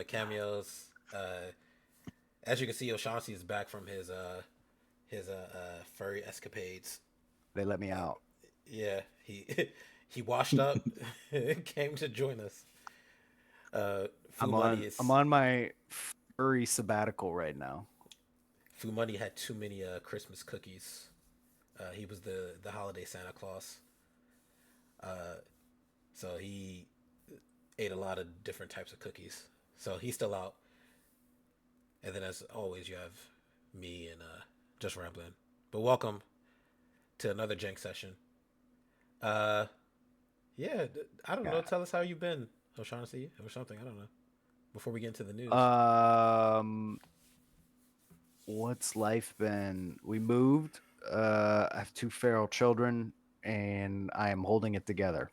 CAMEENEWS. As you can see, O'Shaughnessy is back from his furry escapades. They let me Uh, out. yeah, he he washed up, came to join us. Fu Money I'm is on my furry sabbatical right now. Fu Money had too many Christmas cookies. He was the holiday Santa Claus. Uh, so he ate a lot of different types of cookies. So he's still out. And then, as always, you have me and just rambling. But welcome to another Jank session. Uh, yeah, I don't know. Yeah. Tell us how you've been, O'Shaughnessy, or something. I don't know. Before we get into the news. Um, what's life been? We moved. I have two feral children, and I am holding it together.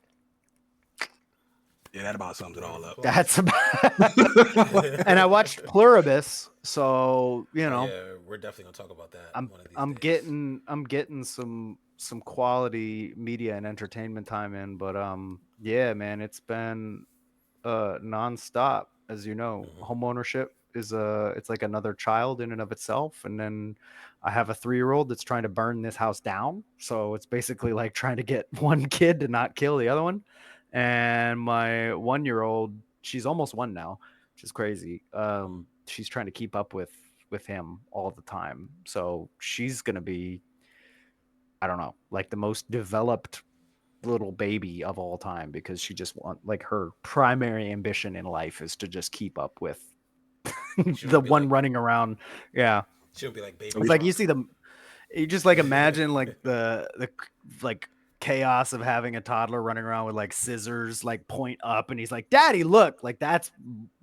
Yeah, that about sums it Round all of up. applause. That's about. And I watched Pluribus, so Oh yeah, we're definitely gonna talk about that I'm one of these I'm days. getting some quality media and entertainment time in, but yeah, man, it's been nonstop. As you know, Hmm. home ownership is it's like another child in and of itself, and then I have a 3-year-old that's trying to burn this house down, so it's basically like trying to get one kid to not kill the other one. And my 1-year-old, she's almost one now, which is crazy. She's trying to keep up with him all the time, so she's gonna be, I don't know, like the most developed little baby of all time, because she just want, like, her primary ambition in life is to just keep up with She the won't be one like running around. Yeah, she won't be like At baby it's least like you Gronk. see them, you just like imagine like the like chaos of having a toddler running around with like scissors like point up, and he's like, "Daddy, look!" Like that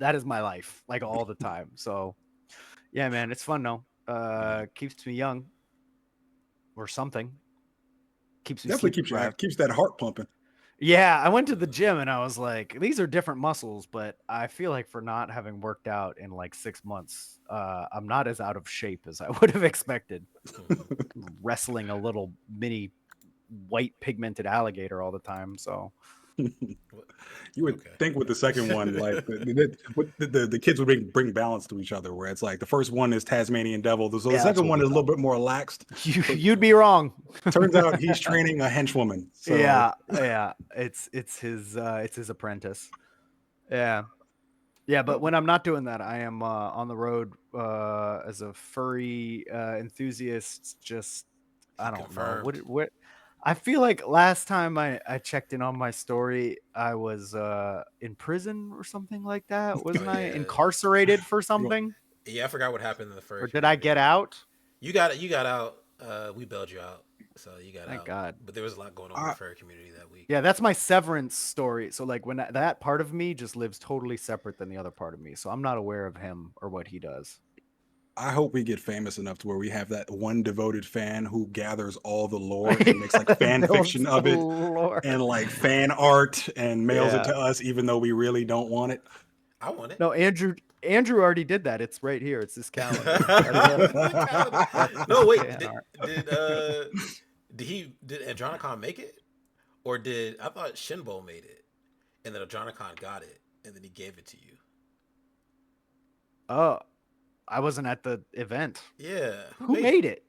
is my life, like, all the time. So yeah, man, it's fun though. Keeps me young or something. Keeps me definitely sleep keeps you deprived. keeps that heart pumping. Yeah, I went to the gym and I was like, these are different muscles, but I feel like for not having worked out in like 6 months, I'm not as out of shape as I would have expected. Mhm. Wrestling a little mini white pigmented alligator all the time. So What- You would think with the second one, like the kids would bring balance to each other, where it's like the first one is Tasmanian Devil, so the yeah, that's second what one we is a little thought. bit more relaxed. But You'd be wrong. turns out he's training a henchwoman. So Yeah, it's his apprentice. Yeah. Yeah, but when I'm not doing that, I am on the road as a furry enthusiast. Just, I don't know Confirmed. what. I feel like last time I checked in on my story, I was in prison or something like that. Oh Wasn't I yeah, incarcerated for you know, something, yeah. I forgot what happened in the furry or did I get community. out? You got it. You got out. We bailed you out, so you got Thank out. God. But there was a lot going on in the I furry community that week. Yeah, that's my severance story. So like when that part of me just lives totally separate than the other part of me. So I'm not aware of him or what he does. I hope we get famous enough to where we have that one devoted fan who gathers all the lore and makes like fan Builds fiction the of it lore. and like fan art and mails it Yeah. to us, even though we really don't want it. I want it. No, Andrew already did that. It's right here. It's this calendar. The calendar. That's his No, wait. fan art. Did Andronicon make it, or did I thought Shinbo made it, and then Andronicon got it, and then he gave it to you? Oh, I wasn't at the event. Yeah, who Who made it? made it?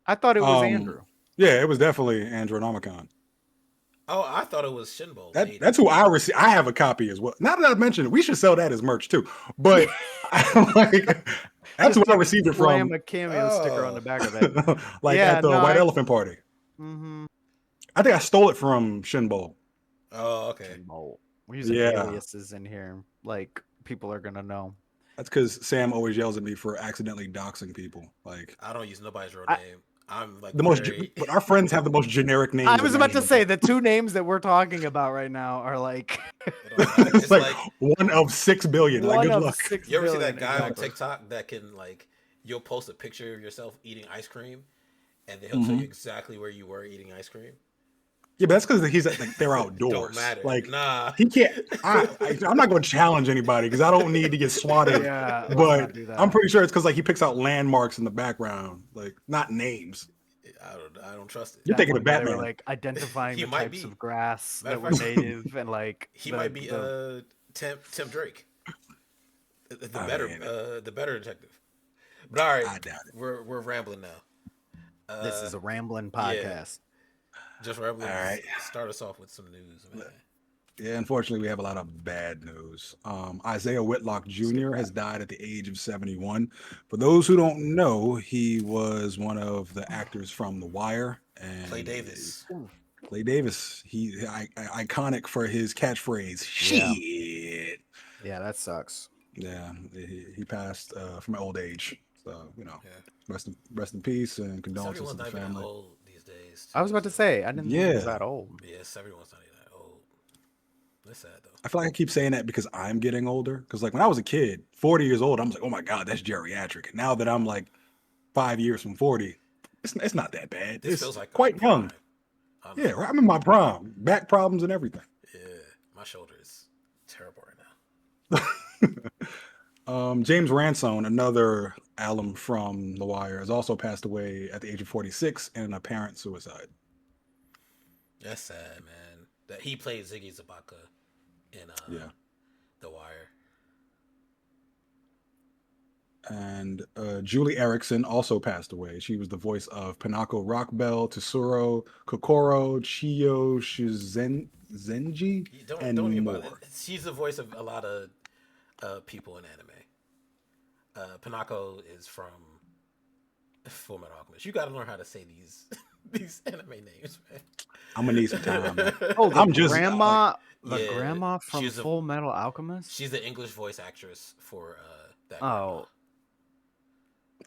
I thought it was um, Andrew. yeah, it was definitely Andronomicon. Oh, I thought it was Shinbo That made it. that's who I receive. I have a copy as well. Now that I mentioned it, we should sell that as merch too. But like, that's who Just I like received it slam from, a cameo sticker on Oh, the back of it. like Yeah, at the no, White Elephant Party. Mm-hmm. I think I stole it from Shinbo. oh, okay. We're using Yeah, aliases in here. Like, people are gonna know. that's because Sam always yells at me for accidentally doxing people. Like I don't use nobody's real I, name. I'm like the most, very. but our friends have the most generic I names was about to say imaginable. the two names that we're talking about right now are like It don't matter. It's It's like like 1 of 6 billion. Like one good of luck. 6 you ever see billion that guy on exactly. TikTok that can like you'll post a picture of yourself eating ice cream, and then he'll tell you Hmm. exactly where you were eating ice cream. Yeah, but that's because he's like they're Don't outdoors. matter. Like Nah. he can't. I'm not going to challenge anybody because I don't need to get swatted. Yeah, let's But not do I'm that. pretty sure it's because like he picks out landmarks in the background, like not names. I don't trust it. You're That thinking one of where they were Batman. like identifying He the might types be. of grass Matter that of were fact, native and like he the might be the Tim Drake. The better detective. But all right, I doubt it. we're rambling now. This is a rambling Yeah, podcast. just All rambling. right. Start us off with some news, man. Yeah, unfortunately, we have a lot of bad news. Isaiah Whitlock Jr. has died at the age of 71. For those who don't know, he was one of the actors from The Wire Clay and Davis. Clay Davis. Iconic for his catchphrase, Yeah. "Shit." Yeah, that sucks. Yeah, he passed from old age. So Yeah, rest in peace and condolences 71's to the not even that family. old these days, I too. was about to So say, I didn't think he was Yeah, that old. yeah, 71's not even that old. That's sad though. I feel like I keep saying that because I'm getting older. Because like when I was a kid, 40 years old, I'm like, oh my god, that's geriatric. Now that I'm like 5 years from 40, it's not that bad. This It's feels like my quite young. prime. Yeah, Honestly, right, I'm in my prime, back problems and everything. yeah, my shoulder is terrible right now. James Ransone, another alum from The Wire, has also passed away at the age of 46 in an apparent suicide. That's sad, man. That he played Ziggy Zabaka in Yeah. The Wire. And Julie Erickson also passed away. She was the voice of Pinako Rockbell, Tesoro, Kokoro, Chiyo, Zenji, Don't and even bother. more. She's the voice of a lot of people in anime. Pinako is from Full Metal Alchemist. You got to learn how to say these these anime names, man. I'm gonna need some time. Man. Oh, I'm just grandma, yeah, grandma from she's Full Metal Alchemist. She's the English voice actress for that. Oh,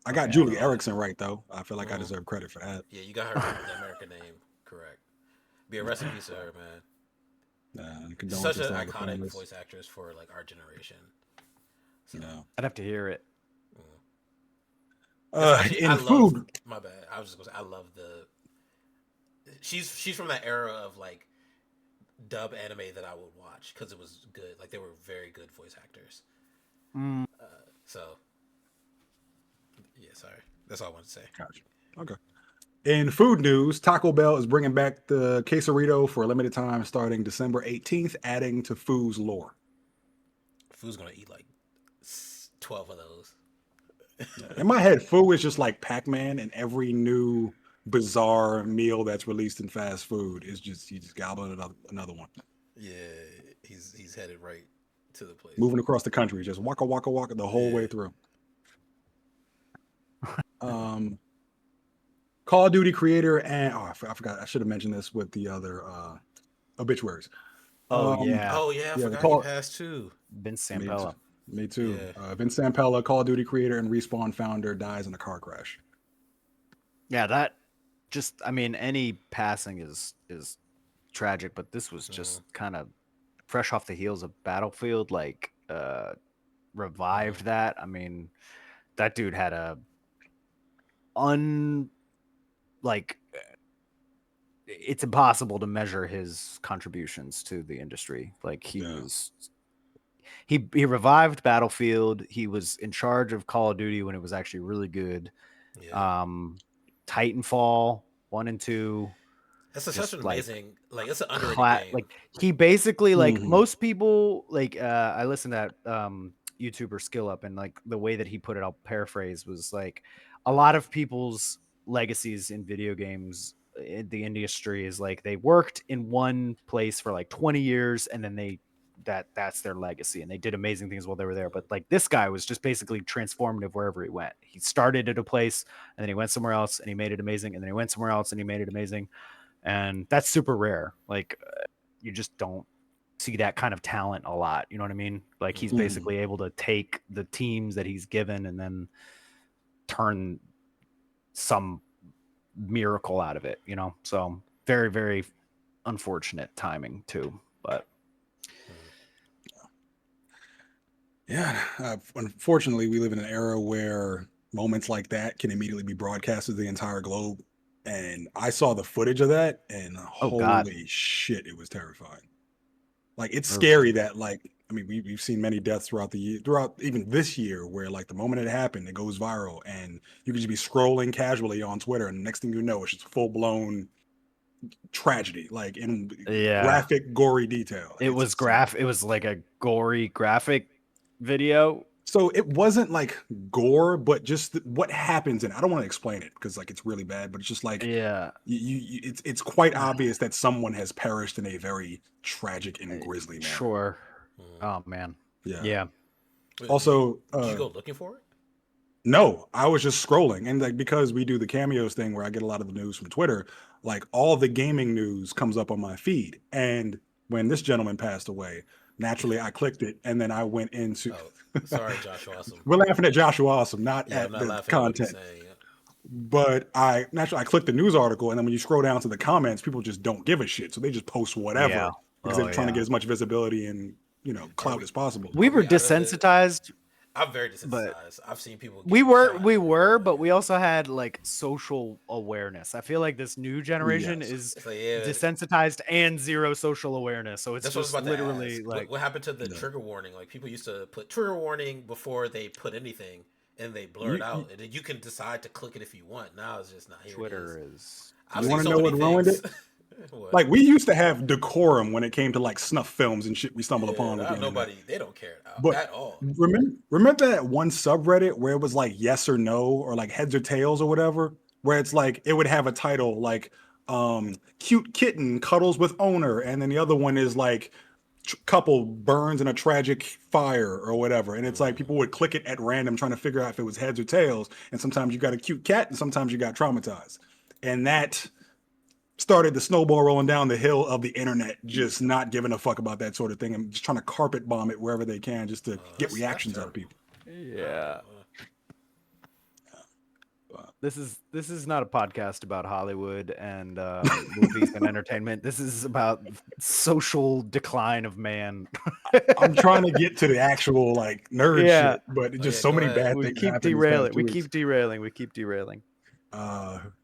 I got okay. Julie Erickson right though. I feel like I Mhm. deserve credit for that. Yeah, you got her the American name correct. Be a rest in peace to her, man. And Such condolences an to all the iconic families. voice actress for like our generation. So, Yeah. I'd have to hear it. Especially, In I food, love. My bad. I was just gonna say I love the. She's from that era of like dub anime that I would watch because it was good. Like they were very good voice actors. Mm. So yeah, sorry. That's all I wanted to say. gotcha. Okay. In food news, Taco Bell is bringing back the quesarito for a limited time starting December 18th, adding to Food's lore. Food's gonna eat like 12 of those. In my head, Foo is just like Pac-Man, and every new bizarre meal that's released in fast food is just you just gobbling another one. Yeah, he's headed right to the place. Moving across the country, just waka waka waka the whole way Yeah. through. Call of Duty creator and I forgot I should have mentioned this with the other obituaries. Oh Um, yeah, Oh yeah, I yeah, forgot he passed too. Vince me too. Sampella. Me too. Yeah. Vince Sampella, Call of Duty creator and Respawn founder, dies in a car crash. Yeah, that just I mean any passing is tragic, but this was just kind of fresh off the heels of Battlefield, like revived that. I mean, that dude had a like it's impossible to measure his contributions to the industry. Like he Yeah. was he revived Battlefield. He was in charge of Call of Duty when it was actually really good. Yeah. Titanfall 1 and 2. That's such Just an like amazing, like it's an underrated game. like he basically like Mhm. most people like I listened to that YouTuber Skill Up, and like the way that he put it, I'll paraphrase, was like a lot of people's legacies in video games in the industry is like they worked in one place for like 20 years and then that's their legacy and they did amazing things while they were there. But like this guy was just basically transformative wherever he went. He started at a place and then he went somewhere else and he made it amazing, and then he went somewhere else and he made it amazing. And that's super rare. Like you just don't see that kind of talent a lot. You know what I mean? Like he's Mhm. basically able to take the teams that he's given and then turn some miracle out of it, you know? So very, very unfortunate timing too. But Yeah, unfortunately, we live in an era where moments like that can immediately be broadcasted to the entire globe. And I saw the footage of that, and oh god, holy shit, it was terrifying. Like it's Or- scary that like I mean we've seen many deaths throughout the year, throughout even this year, where like the moment it happened, it goes viral, and you could just be scrolling casually on Twitter, and the next thing you know, it's just full blown tragedy, like in yeah, graphic, gory detail. it was insane. it was like a gory graphic video. So it wasn't like gore, but just what happens, and I don't want to explain it because like it's really bad, but it's just like Yeah. it's quite obvious that someone has perished in a very tragic and grisly manner. Sure. Mm. Oh man. Yeah. Yeah. Also, did you go looking for it? no, I was just scrolling, and like because we do the cameos thing where I get a lot of the news from Twitter, like all the gaming news comes up on my feed. And when this gentleman passed away, naturally I clicked it, and then I went into. Oh, sorry, Joshua Awesome. We're laughing at Joshua Awesome, not Yeah, I'm at not the laughing at what he's content. saying. Yeah. But I clicked the news article, and then when you scroll down to the comments, people just don't give a shit, so they just post whatever Yeah. because they're trying to get as much visibility and clout as possible. We were we out of it? desensitized. I'm very But desensitized. I've seen people. We get were, shot. but we also had like social awareness. I feel like this new generation Yes. is It's like, yeah, desensitized and zero social awareness. So it's that's what I was just about to literally ask. like, What happened to the Yeah. trigger warning? Like people used to put trigger warning before they put anything, and they blur it out, and then you can decide to click it if you want. Now it's just not here. Twitter is. I've You seen wanna so know many what ruined things. it? What? Like we used to have decorum when it came to like snuff films and shit we stumbled upon with the internet. nobody, they don't care But at all. remember that one subreddit where it was like yes or no or like heads or tails or whatever, where it's like it would have a title like cute kitten cuddles with owner, and then the other one is like couple burns in a tragic fire or whatever, and it's like people would click it at random trying to figure out if it was heads or tails, and sometimes you got a cute cat and sometimes you got traumatized, and that started the snowball rolling down the hill of the internet, just not giving a fuck about that sort of thing and just trying to carpet bomb it wherever they can just to get reactions out of people. Yeah. This is not a podcast about Hollywood and movies and entertainment. This is about social decline of man. I'm trying to get to the actual like nerd Yeah. shit, but just yeah, so go many ahead. bad We things keep happened these derailing. past 2 We weeks. keep derailing. We keep derailing.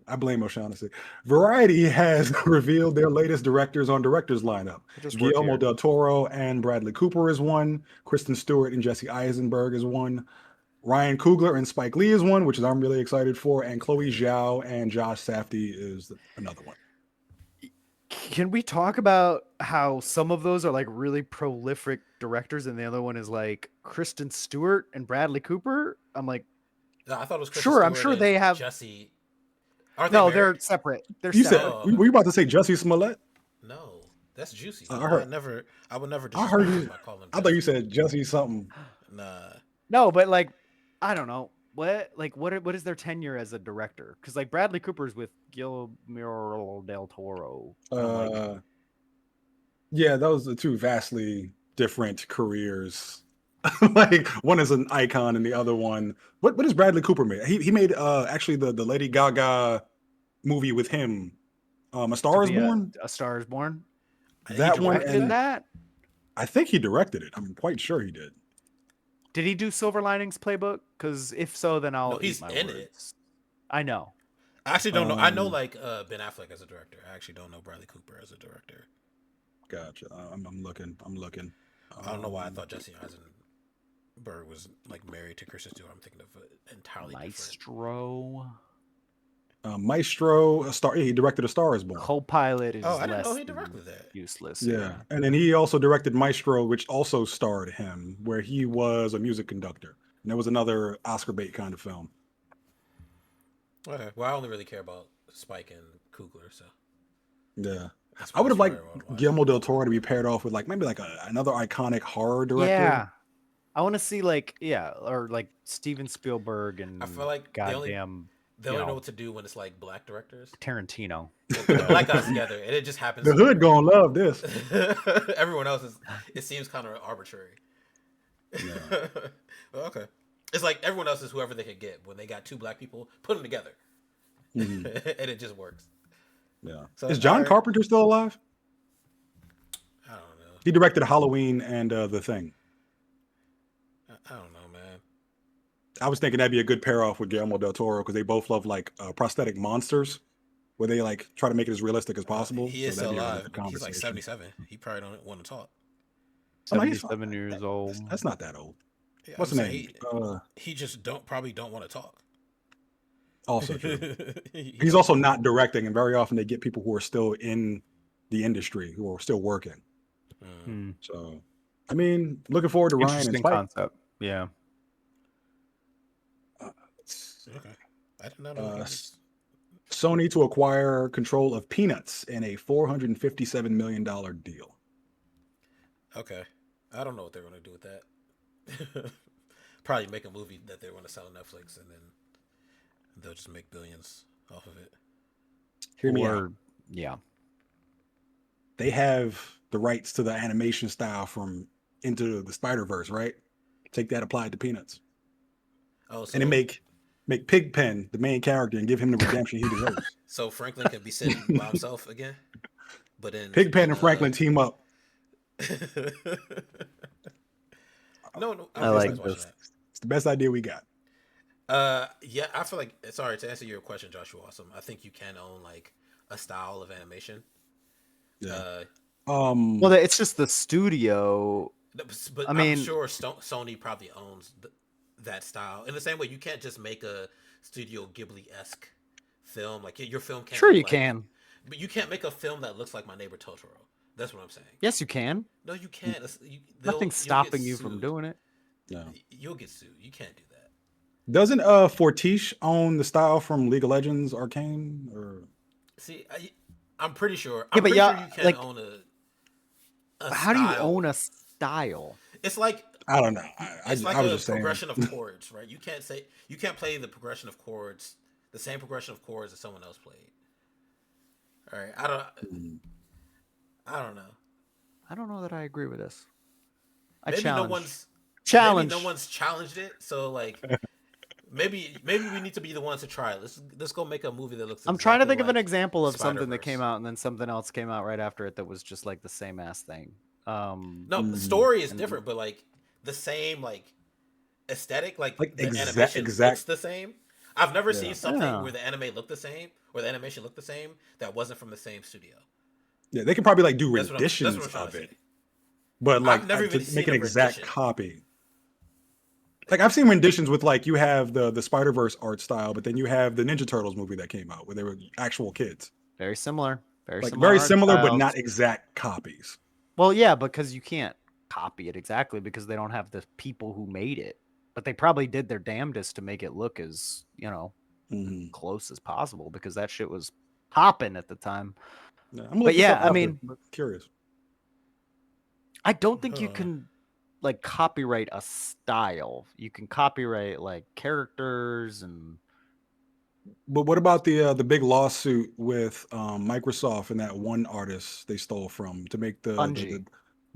I blame O'Shaughnessy. Variety has revealed their latest directors on directors lineup. Just work Guillermo here. del Toro and Bradley Cooper is one. Kristen Stewart and Jesse Eisenberg is one. Ryan Coogler and Spike Lee is one, which is I'm really excited for. And Chloe Zhao and Josh Safdie is another one. Can we talk about how some of those are like really prolific directors and the other one is like Kristen Stewart and Bradley Cooper? I'm like, No, I thought it was Kristen sure, I'm Stewart sure and they have. Jesse. Are No, they they're married? separate. They're You said separate. were you about to say Jussie Smollett? No, that's juicy. I I heard- would never I heard disrespect you. him by calling him I thought you Jesse. said Jussie something. Nah. No, but like, I don't know what is their tenure as a director? Because like Bradley Cooper's with Guillermo del Toro. And I'm like, Yeah, those are two vastly different careers. Like one is an icon and the other one. What is Bradley Cooper made? He made actually the Lady Gaga movie with him. A Star is Born. A Star is Born. That one Directed and that. I think he directed it. I'm quite sure he did. Did he do Silver Linings Playbook? Because if so, then I'll. No, he's eat my in words. it. I know. I actually don't know. I know like Ben Affleck as a director. I actually don't know Bradley Cooper as a director. Gotcha. I'm looking. I don't know why I thought Jesse Eisenberg was like married to Kristen Stewart. I'm thinking of entirely Maestro. Maestro, he directed A Star is Born. Co-pilot is different. I didn't know less he directed that. useless. Yeah. And then he also directed Maestro, which also starred him, where he was a music conductor. And there was another Oscar bait kind of film. Okay. Well, I only really care about Spike and Coogler, so. Yeah. that's I would have why liked I wanna watch. Guillermo del Toro to be paired off with like maybe like another iconic horror director. Yeah. I want to see like or like Steven Spielberg and I feel like goddamn they only know what to do when it's like black directors. Tarantino. Black guys together, and it just happens. The hood gonna love this. Everyone else it seems kind of arbitrary. Yeah. Well, okay. It's like everyone else is whoever they could get. When they got two black people, put them together, Mhm. and it just works. Yeah. So, Is John alright. Carpenter still alive? I don't know. He directed Halloween and The Thing. I don't know, man. I was thinking that'd be a good pair off with Guillermo del Toro because they both love like prosthetic monsters, where they like try to make it as realistic as possible. He is So that'd still be a alive. really good He's like conversation. 77. He probably don't want to talk. Oh, no, he's 77 years old. That's not that old. Yeah, What's I'm the saying name? He just probably don't want to talk. Also true. He's also not directing, and very often they get people who are still in the industry who are still working. Mm. So, I mean, looking forward to Ryan and Interesting Spike. concept. Yeah. Okay. I did not know he Uh, was. Sony to acquire control of Peanuts in a $457 million deal. Okay. I don't know what they're going to do with that. Probably make a movie that they're going to sell on Netflix, and then they'll just make billions off of it. Hear me out. Or yeah, They have the rights to the animation style from Into the Spider-Verse, right? Take that, apply it to Peanuts, Oh, and then so make Pigpen the main character and give him the redemption he deserves. so Franklin can be sitting by himself again, but Pigpen and Franklin team up. No, I I don't think It's like anybody's watching this. it's the best idea we got. that. Yeah, I feel like sorry to answer your question, Joshua. Awesome. I think you can own like a style of animation. Yeah. Well, it's just the studio. But I I'm mean, sure Sony probably owns that style. In the same way, you can't just make a Studio Ghibli-esque film. Like your film can't sure look you like, can. but you can't make a film that looks like My Neighbor Totoro. That's what I'm saying. Yes, you can. No, you can't. Nothing's stopping you from doing it. no. You'll get sued. You can't do that. Doesn't Fortiche own the style from League of Legends Arcane? Or See, I'm pretty sure. Yeah, I'm but pretty sure yeah, you can like, own a how do you style. own a style? It's like I don't know. it's like I was a just saying. progression of chords, right? You can't play the progression of chords, the same progression of chords that someone else played. All right, I don't know. I don't know that I agree with this. I Maybe challenge. maybe no one's challenged it. So like maybe we need to be the ones to try it. Let's go make a movie that looks. I'm trying to exactly think of an like example of something that Spider-Verse. came out and then something else came out right after it that was just like the same ass thing. No, the story is and- different, but like the same like aesthetic, like the exact animation looks the same. I've never seen something Yeah. where the anime looked the same, or the animation looked the same that wasn't from the same studio. Yeah, they can probably like do That's what I'm renditions trying of to it, say. but like I've never even to seen make a an exact rendition. copy. Like I've seen renditions with like you have the Spider-Verse art style, but then you have the Ninja Turtles movie that came out where they were actual kids. Very similar. Like very art similar, but styles. not exact copies. Well, yeah, because you can't copy it exactly because they don't have the people who made it. But they probably did their damnedest to make it look as, close as possible because that shit was popping at the time. Yeah, I'm gonna But look this yeah, up I after, mean, but curious. I don't think you can like copyright a style. You can copyright like characters and But what about the big lawsuit with Microsoft and that one artist they stole from to make the Bungie.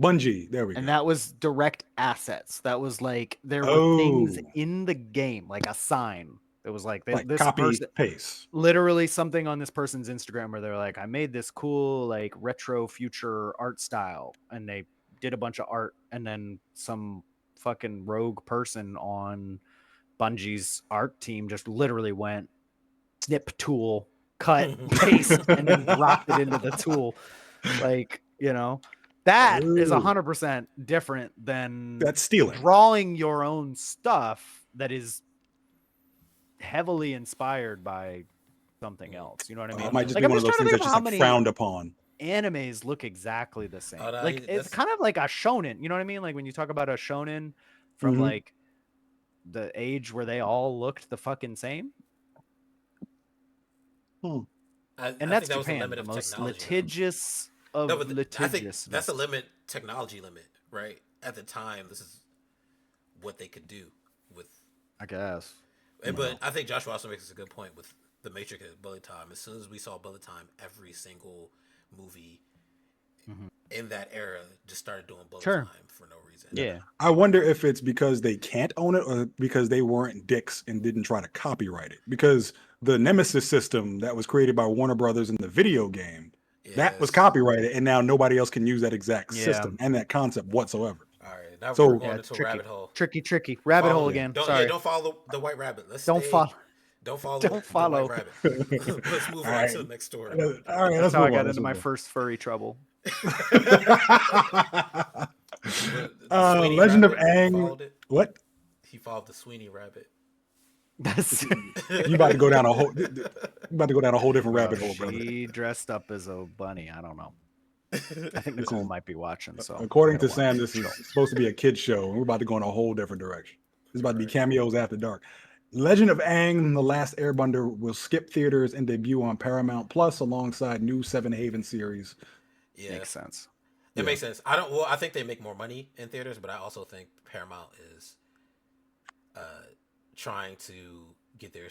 Bungie? There we And go. that was direct assets. That was like there were things Oh, in the game, like a sign. It was like like this copy person, paste. literally something on this person's Instagram where they're like, I made this cool like retro future art style, and they did a bunch of art, and then some fucking rogue person on Bungie's art team just literally went snip tool, cut, paste, and then dropped it into the tool. Like, that is Ooh. 100% different than That's stealing. drawing your own stuff that is heavily inspired by something else. You know what I mean? It might just Like, be I'm one of just those trying to things think that's of just how like many frowned upon. animes look exactly the same. Oh, no, like, it's that's- kind of like a shonen. You know what I mean? Like when you talk about a shonen from Mhm. like the age where they all looked the fucking same. Hmm. And that's Japan, the most litigious of No, but I think litigious. that's a technology limit, right? At the time, this is what they could do with. I guess. But I think Joshua also makes a good point with the Matrix at bullet time. As soon as we saw bullet time, every single movie in that era just started doing bullet time for no reason. Yeah. I wonder if it's because they can't own it or because they weren't dicks and didn't try to copyright it. Because the Nemesis system that was created by Warner Brothers in the video game, that was copyrighted, and now nobody else can use that exact system and that concept whatsoever. All right, now So- we're going into tricky. a rabbit hole. Tricky. Rabbit hole again. Sorry. Don't follow the white rabbit. Don't follow. Don't follow. Don't follow. The white rabbit. Let's move on to the next story. All right, That's let's how I move got on, into my first furry trouble. Legend of Aang. What? He followed the Sweeney rabbit. That's You about to go down a whole. You about to go down a whole different rabbit hole, brother. She dressed up as a bunny. I don't know. I think Nicole might be watching. So According I to gotta Sam, watch this the is show. supposed to be a kid show, and we're about to go in a whole different direction. This is about to be cameos after dark. Legend of Aang: The Last Airbender will skip theaters and debut on Paramount Plus alongside new Seven Haven series. Yeah, Makes sense. it Yeah. makes sense. I don't. Well, I think they make more money in theaters, but I also think Paramount is uh, trying to get their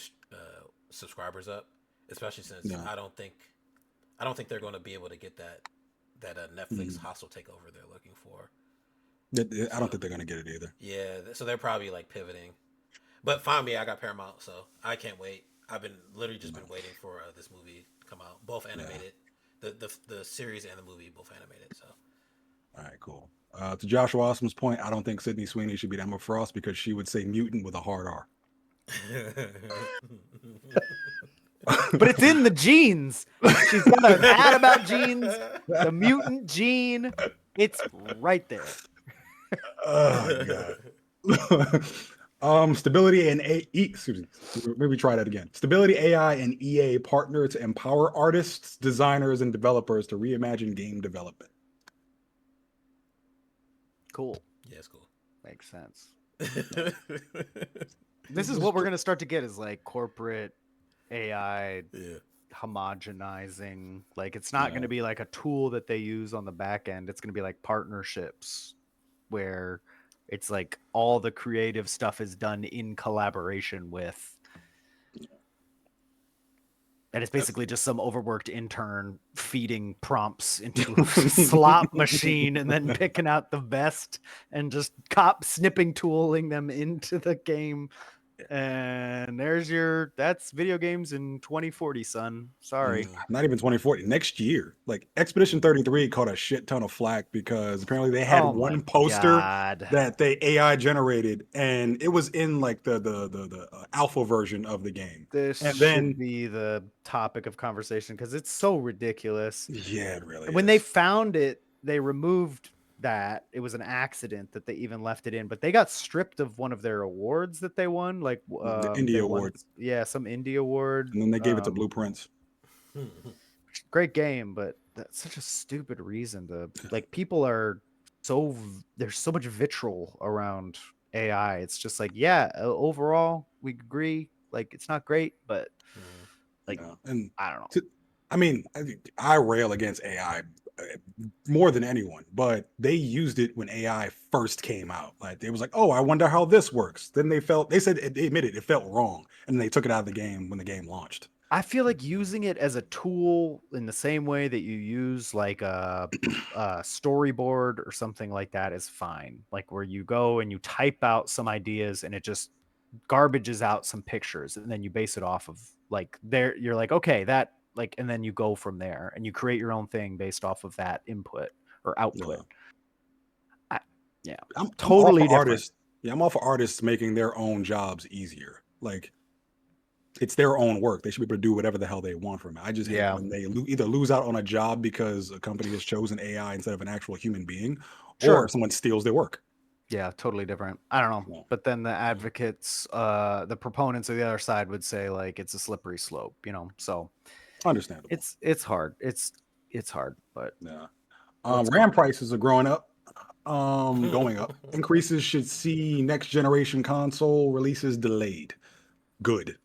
subscribers up, especially since Yeah. I don't think they're going to be able to get that Netflix Mhm. hostile takeover they're looking for. I don't So think they're gonna get it either. yeah, so they're probably like pivoting. But find me, I got Paramount, so I can't wait. I've been literally just No. been waiting for this movie to come out, both Yeah. animated, the series and the movie, both animated. So All right, cool. To Joshua Awesome's point, I don't think Sydney Sweeney should be Emma Frost because she would say mutant with a hard R. But it's in the genes. She's got an ad about genes, the mutant gene. It's right there. Oh god. Stability and excuse me. Maybe try that again. Stability AI and EA partner to empower artists, designers, and developers to reimagine game development. Cool. Yeah, it's cool. Makes sense. Yeah. This is what we're gonna start to get is like corporate AI Yeah. homogenizing. Like it's not Yeah. gonna be like a tool that they use on the back end. It's gonna be like partnerships where it's like all the creative stuff is done in collaboration with. And it's basically just some overworked intern feeding prompts into a slot machine and then picking out the best and just snipping tooling them into the game. And that's video games in 2040, son. Sorry. Not even 2040. Next year. Like Expedition 33 caught a shit ton of flack because apparently they had Oh my one poster God. that they AI generated and it was in like the alpha version of the game. This And should then be the topic of conversation because it's so ridiculous. yeah, it really When is. they found it, they removed that. It was an accident that they even left it in, but they got stripped of one of their awards that they won. Like The they Indie won, Award. yeah, some indie award. And then they gave it to Blueprints. Great game, but that's such a stupid reason to like. People are there's so much vitriol around AI. It's just like, yeah, overall we agree. Like it's not great, but like Yeah. And I don't know. I mean, I rail against AI more than anyone, but they used it when AI first came out. Like it was like, oh, I wonder how this works. Then they said they admitted it felt wrong, and they took it out of the game when the game launched. I feel like using it as a tool in the same way that you use like a storyboard or something like that is fine. Like where you go and you type out some ideas and it just garbages out some pictures and then you base it off of like there. You're like, okay, that like, and then you go from there and you create your own thing based off of that input or output. Yeah, I'm all totally for different. artists. Yeah, I'm all for artists making their own jobs easier. Like it's their own work. They should be able to do whatever the hell they want from it. I just hate Yeah. when they either lose out on a job because a company has chosen AI instead of an actual human being, Sure. or someone steals their work. Yeah, totally different. I don't know. Yeah. But then the advocates, the proponents of the other side would say like it's a slippery slope, So Understandable. it's hard. It's hard, but Yeah. What's RAM coming? prices are growing up. Going up. Increases should see next generation console releases delayed. Good.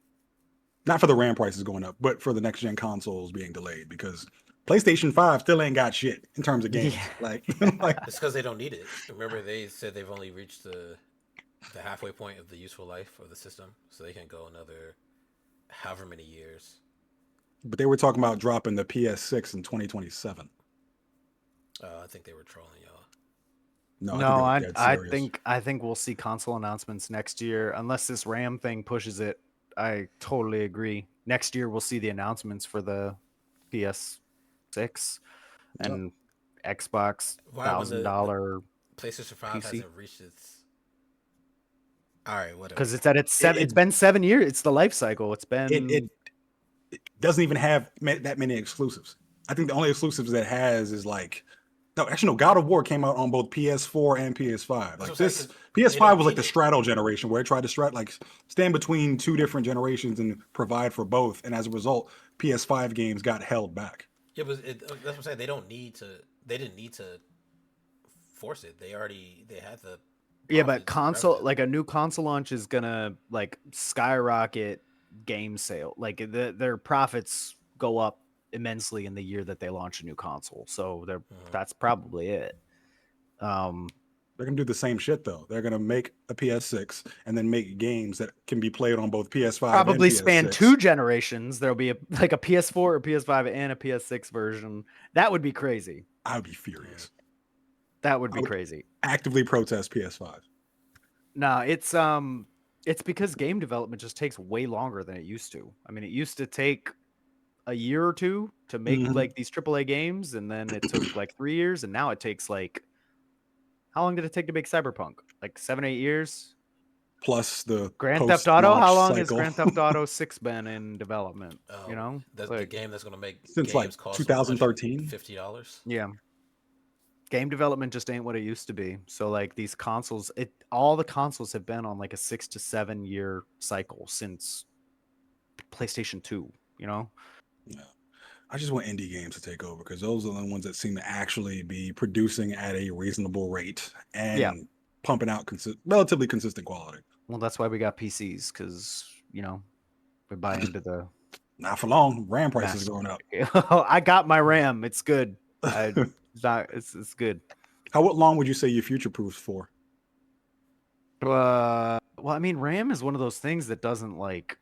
Not for the RAM prices going up, but for the next gen consoles being delayed because PlayStation 5 still ain't got shit in terms of games. Yeah. Like, It's because they don't need it. Remember, they said they've only reached the halfway point of the useful life of the system, so they can go another however many years. but they were talking about dropping the PS6 in 2027. I think they were trolling y'all. No, No, I think they're dead serious. I think we'll see console announcements next year unless this RAM thing pushes it. I totally agree. Next year we'll see the announcements for the PS6 and Xbox Why when the $1,000 PlayStation 5 PC. hasn't reached its. All right, whatever. Because it's at it's been 7 years. It's the life cycle. It's been It doesn't even have that many exclusives. I think the only exclusives that has is like no, actually no. God of War came out on both PS4 and PS5. Like this PS5 was like the straddle generation where it tried to stand between two different generations and provide for both. And as a result, PS5 games got held back. Yeah, but that's what I'm saying. They didn't need to force it. They had the Yeah, but profits, console, revenue. like a new console launch is gonna like skyrocket game sale. Like their profits go up immensely in the year that they launch a new console. So Mhm. that's probably it. They're gonna do the same shit though. They're gonna make a PS6 and then make games that can be played on both PS5 and Probably span 2 PS6. generations. There'll be like a PS4 or PS5 and a PS6 version. That would be crazy. I would be furious. That would I be would crazy. actively protest PS5. No, it's because game development just takes way longer than it used to. I mean, it used to take a year or two to make Mhm. like these AAA games, and then it took like 3 years, and now it takes like how long did it take to make Cyberpunk? Like 7, 8 years? Plus the Grand Theft Auto, post-launch how long has cycle Grand Theft Auto 6 been in development? You Oh, know? the Like, game that's gonna make since like games cost $2013. $150. yeah. Game development just ain't what it used to be. So like these consoles, all the consoles have been on like a 6 to 7 year cycle since PlayStation 2, you know? Yeah. I just want indie games to take over because those are the ones that seem to actually be producing at a reasonable rate Yeah. and pumping out relatively consistent quality. Well, that's why we got PCs, because you know we buy into the Not for long. RAM prices mass. are going up. I got my RAM. It's good. It's good. What long would you say you future proofed for? Well, I mean, RAM is one of those things that doesn't like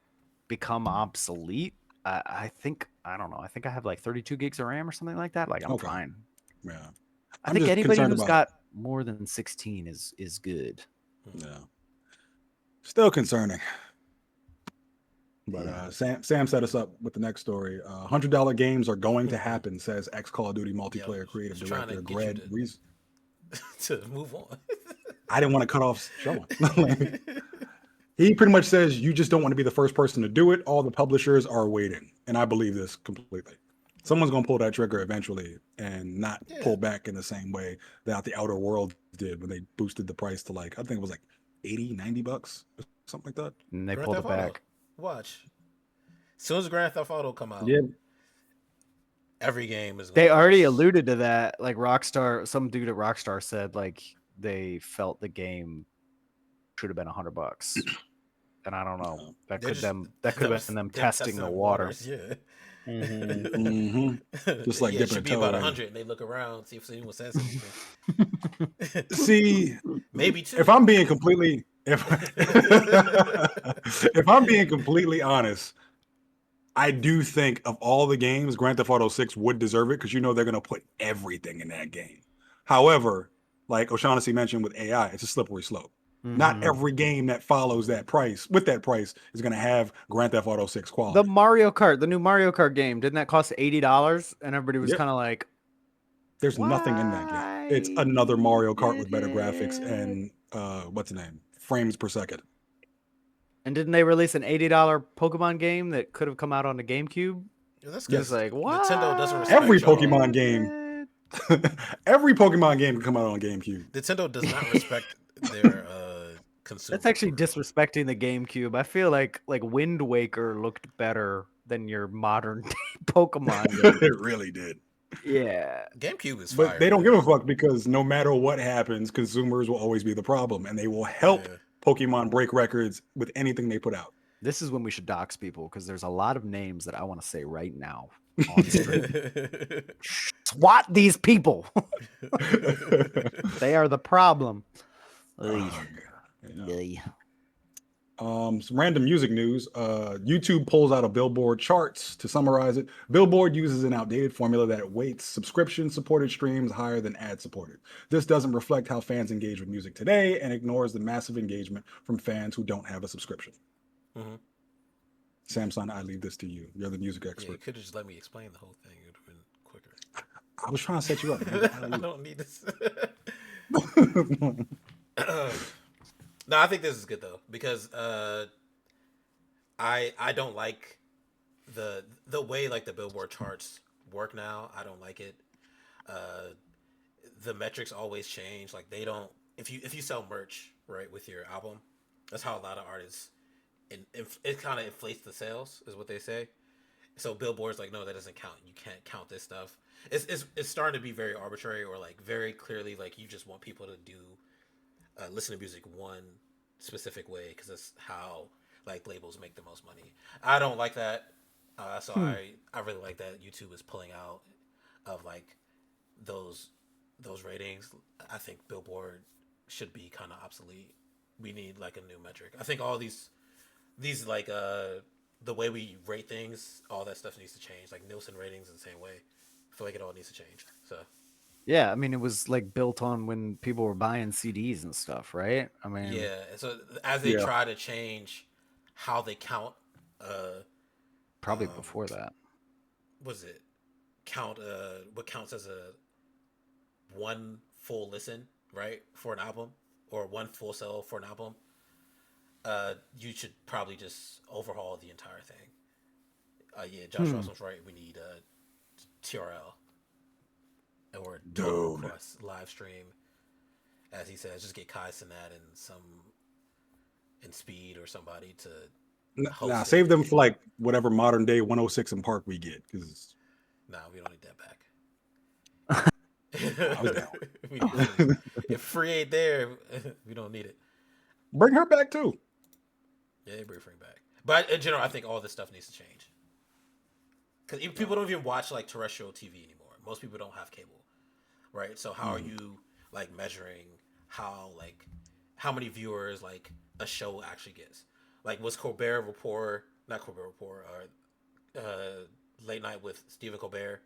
become obsolete. I think I don't know. I think I have like 32 gigs of RAM or something like that. Like I'm Okay. fine. Yeah. I I'm think just anybody concerned who's about, got more than 16 is good. yeah. Still concerning. But Yeah. Sam set us up with the next story. $100 games are going to happen, says ex Call of Duty Yo, multiplayer creative just trying to director get you Greg Reese. to move on. I didn't want to cut off Sean. He pretty much says you just don't want to be the first person to do it. All the publishers are waiting, and I believe this completely. Someone's going to pull that trigger eventually and not Yeah. pull back in the same way that the Outer Worlds did when they boosted the price to like, I think it was like 80, $90, or something like that. And they Grand pulled it Theft Auto. back. Watch. As soon as Grand Theft Auto come out, Yeah. every game is gonna They already cost. alluded to that. Like Rockstar, some dude at Rockstar said like they felt the game should have been $100. And I don't know. That They're could just that could have been them testing the water. Yeah. Mhm. Just like yeah, it dipping a should be toe about in. 100, and they look around, see if anyone says anything. See, Maybe two. if I'm being completely if if I'm being completely honest, I do think of all the games, Grand Theft Auto 6 would deserve it because you know they're gonna put everything in that game. However, like O'Shaughnessy mentioned with AI, it's a slippery slope. Not Mhm. every game that follows that price with that price is gonna have Grand Theft Auto 6 The quality. Mario Kart, the new Mario Kart game, didn't that cost $80? And everybody was Yep. kind of like, There's nothing in that game. It's another why Mario Kart with did better graphics it? and what's the name? Frames per second. And didn't they release an $80 Pokemon game that could have come out on the GameCube? Yeah, that's It's because Yes. like, what? Nintendo doesn't Every respect y'all. Pokemon game every Pokemon game can come out on GameCube. Nintendo does not respect their consumer. That's actually disrespecting the GameCube. I feel like Wind Waker looked better than your modern day Pokemon game. It really did. Yeah. GameCube is But fire. they don't man. give a fuck because no matter what happens, consumers will always be the problem and they will help Yeah. Pokemon break records with anything they put out. This is when we should dox people because there's a lot of names that I want to say right now on stream. SWAT these people. They are the problem. Oy. Yeah. Oy. Some random music news. YouTube pulls out of Billboard charts. To summarize it, Billboard uses an outdated formula that weights subscription-supported streams higher than ad-supported. This doesn't reflect how fans engage with music today and ignores the massive engagement from fans who don't have a subscription. Mhm. Samson, I leave this to you. You're the music Yeah, you expert. could have just let me explain the whole thing. It would have been quicker. I was trying to set you up, I man. don't need this. No, I think this is good though because I don't like the way like the Billboard charts work now. I don't like it. The metrics always change. Like they don't if you sell merch right with your album, that's how a lot of artists it kind of inflates the sales is what they say. So Billboard's like, no, that doesn't count. You can't count this stuff. It's starting to be very arbitrary or like very clearly like you just want people to do listen to music one specific way because that's how like labels make the most money. I don't like that. So I really like that YouTube is pulling out of like those those ratings. I think Billboard should be kind of obsolete. We need like a new metric. I think all these like the way we rate things, all that stuff needs to change. Like Nielsen ratings in the same way. I feel like it all needs to change. So Yeah, I mean, it was like built on when people were buying CDs and stuff, right? I mean, yeah, and so as they Yeah. try to change how they count, probably before that. was it count what counts as a one full listen, right, for an album or one full sell for an album, you should probably just overhaul the entire thing. Yeah, Josh Russell's right. We need TRL or total Dude. request live stream, as he says. Just get Kai Cenat and Speed or somebody to host Nah, it. save them for like whatever modern day 106 in Park we get. Because Nah, we don't need that back. I was down. We need if Free ain't there, we don't need it. Bring her back too. Yeah, they bring Free back. But in general, I think all this stuff needs to change. Because people don't even watch like terrestrial TV anymore. Most people don't have cable, right? So how are you like measuring how many viewers like a show actually gets? Like was Colbert Report, not Colbert Report, Late Night with Stephen Colbert,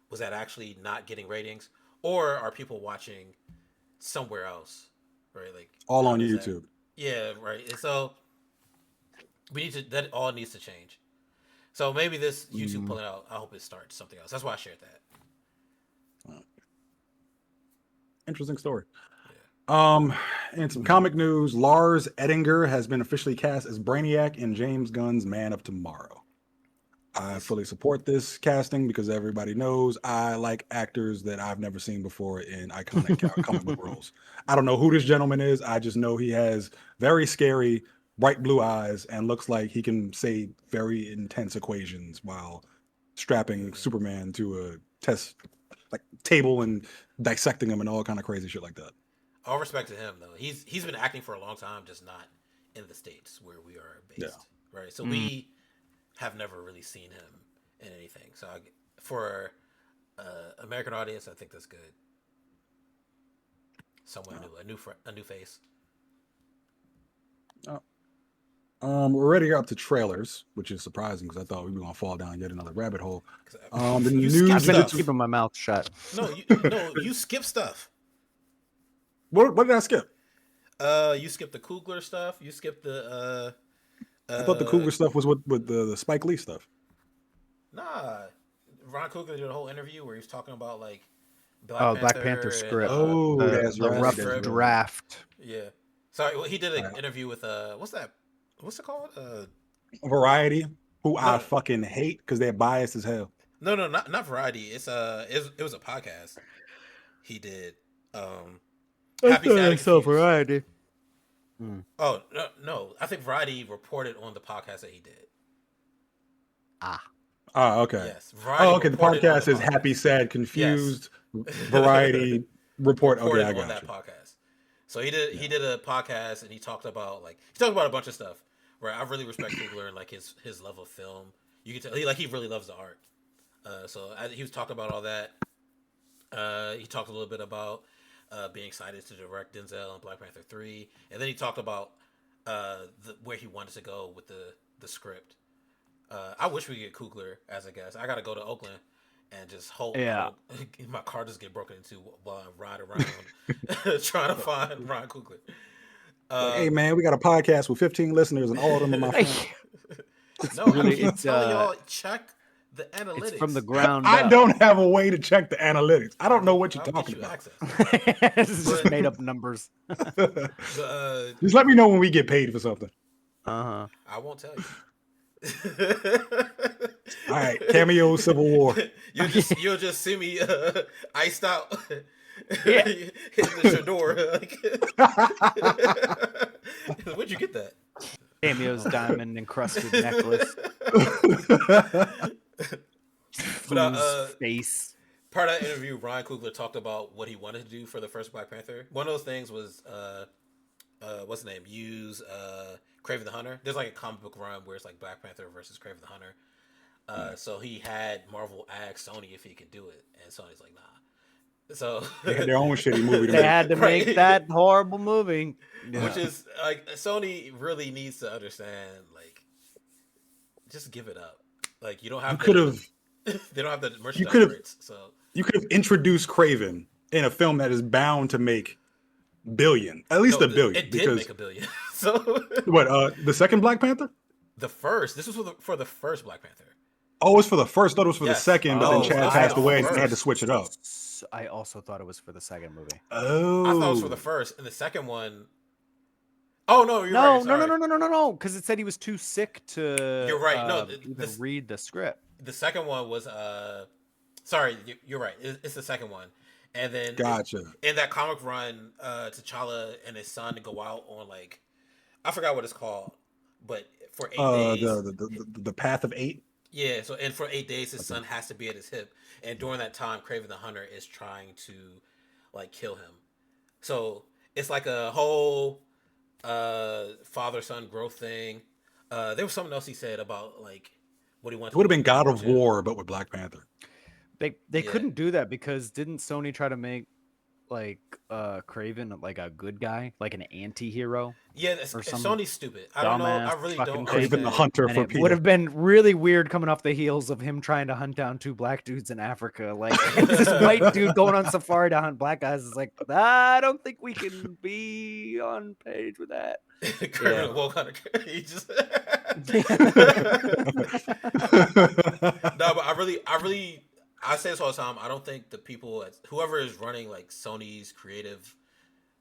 was that actually not getting ratings, or are people watching somewhere else, right? Like All how on does that- YouTube. Yeah, right. And so we need to. That all needs to change. So maybe this YouTube pulling out. I hope it starts something else. That's why I shared that. Interesting story. Yeah. And some comic news. Lars Ettinger has been officially cast as Brainiac in James Gunn's Man of Tomorrow. I fully support this casting because everybody knows I like actors that I've never seen before in iconic comic book roles. I don't know who this gentleman is. I just know he has very scary, bright blue eyes and looks like he can say very intense equations while strapping Superman to a test like table and dissecting him and all kind of crazy shit like that. All respect to him though. He's been acting for a long time, just not in the States where we are based. Yeah. Right. So we have never really seen him in anything. So for American audience, I think that's good. Someone new, a new face. We're already up to trailers, which is surprising because I thought we were gonna fall down yet another rabbit hole. The You news skip I've been stuff. keeping my mouth shut. No, you skip stuff. What did I skip? You skipped the Coogler stuff. You skipped the. I thought the Cougar stuff was with the Spike Lee stuff. Nah, Ron Coogler did a whole interview where he was talking about like Black Panther and, script. That's the right, rough that's right. draft. Yeah. Sorry, well, he did an interview with what's that? What's it called? Variety, who I No. fucking hate because they're biased as hell. No, not Variety. It was a podcast. He did. Happy Sad and Confused. variety. Oh no! I think Variety reported on the podcast that he did. Okay. Yes. Variety Oh, okay. The reported on podcast is Happy, Sad, Confused. Yes. Variety report. Okay, Reported I on got that you. podcast. So he did a podcast and he talked about a bunch of stuff. Right, I really respect Coogler and like his level of film. You can tell he really loves the art. So he was talking about all that. He talked a little bit about being excited to direct Denzel in Black Panther 3, and then he talked about where he wanted to go with the script. I wish we could get Coogler as a guest. I gotta go to Oakland and just hope my car doesn't get broken into while I ride around trying to find Ron Coogler. Hey man, we got a podcast with 15 listeners and all of them are my friends. No, really- I'm it's, telling y'all, check the analytics. It's from the ground I up. don't have a way to check the analytics. I don't know what you're I'll talking get you about. access. It's just made up numbers. Just let me know when we get paid for something. Uh-huh. I won't tell you. All right, Cameo Civil War. You'll just see me iced out. Yeah. Hitting the Shador. Where'd you get that? Cameo's diamond encrusted necklace. But Face. part of that interview, Ryan Coogler talked about what he wanted to do for the first Black Panther. One of those things was what's the name? Use Kraven the Hunter. There's like a comic book run where it's like Black Panther versus Kraven the Hunter. Yeah. So he had Marvel ask Sony if he could do it, and Sony's like, nah. So They had their own shitty movie to They make. had to Right. make that horrible movie. Which is like Sony really needs to understand, like, just give it up. Like you don't have You could have they don't have the you merchandise could have rights, so you could have introduced Craven in a film that is bound to make billion, at least no, a billion. it did Because make $1 billion. So what? The second Black Panther? this was for the first Black Panther. Oh, it was for the first. Thought it was for the Yes. second, but then Oh, Chad I passed thought away, it was and they had to first. switch it up. I also thought it was for the second movie. Oh, I thought it was for the first, and the second one. Oh no, you're No, right. Sorry. no, because it said he was too sick to. You're right. No, even read the script. The second one was sorry, you're right. It's the second one, and then gotcha. In that comic run, T'Challa and his son go out on like I forgot what it's called, but for 8 days. The Path of 8. Yeah, so and for 8 days his son has to be at his hip, and during that time, Kraven the Hunter is trying to like kill him. So it's like a whole father son growth thing. There was something else he said about like what he wanted. It would have been God of War, but with Black Panther. They couldn't do that because didn't Sony try to make like Kraven like a good guy, like an anti-hero? Yeah, Sony's stupid. I don't know. I really don't. Kraven the Hunter and for it Peter. would have been really weird coming off the heels of him trying to hunt down 2 black dudes in Africa. Like this white dude going on safari to hunt black guys is like, I don't think we can be on page with that. Kraven woke on he just No, but I say this all the time. I don't think the people whoever is running like Sony's creative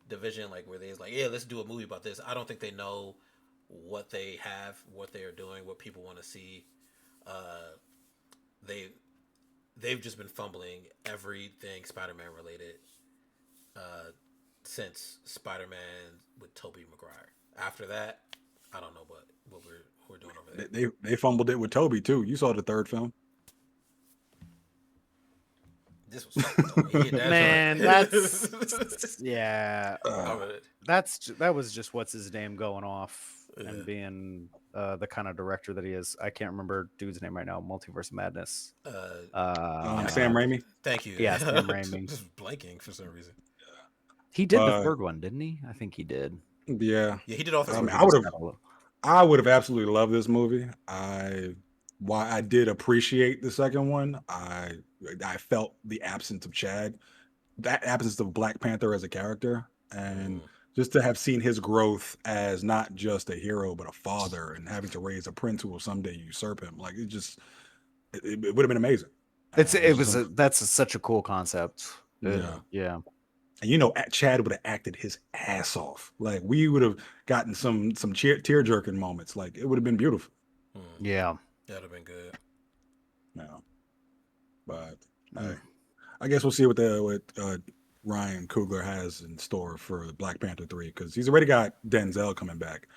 division, like where they's like, yeah, let's do a movie about this. I don't think they know what they have, what they are doing, what people want to see. They've just been fumbling everything Spider-Man related since Spider-Man with Tobey Maguire. After that, I don't know what we're doing over there. They fumbled it with Toby too. You saw the third film. This was man. That's yeah. That was just what's his name going off and being the kind of director that he is. I can't remember dude's name right now. Multiverse Madness. Sam Raimi. Thank you. Yeah, Sam Raimi. Just blanking for some reason. He did the third one, didn't he? I think he did. Yeah. Yeah, he did all three. I would have absolutely loved this movie. While I did appreciate the second one, I felt the absence of Chad, that absence of Black Panther as a character, and just to have seen his growth as not just a hero but a father and having to raise a prince who will someday usurp him. Like it would have been amazing. That's such a cool concept. Yeah. And Chad would have acted his ass off. Like we would have gotten some tear jerking moments. Like it would have been beautiful. Yeah. That'd have been good. No, but I guess we'll see what Ryan Coogler has in store for Black Panther 3 because he's already got Denzel coming back.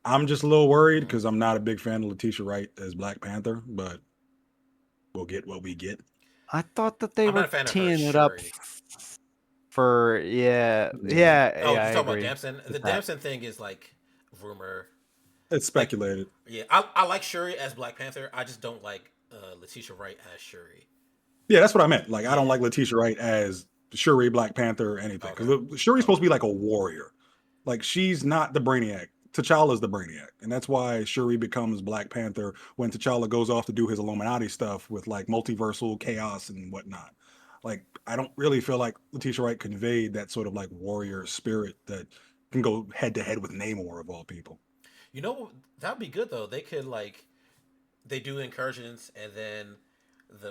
I'm just a little worried because I'm not a big fan of Letitia Wright as Black Panther, but we'll get what we get. I thought that they were teeing it up for Oh, you're talking about Damson. The Damson thing is like rumor. It's speculated. Yeah, I like Shuri as Black Panther. I just don't like Letitia Wright as Shuri. Yeah, that's what I meant. Like, I don't like Letitia Wright as Shuri, Black Panther, or anything. Because Shuri's supposed to be like a warrior. Like, she's not the Brainiac. T'Challa's the Brainiac. And that's why Shuri becomes Black Panther when T'Challa goes off to do his Illuminati stuff with, like, multiversal chaos and whatnot. Like, I don't really feel like Letitia Wright conveyed that sort of, like, warrior spirit that can go head-to-head with Namor, of all people. You know, that'd be good though. They could they do incursions, and then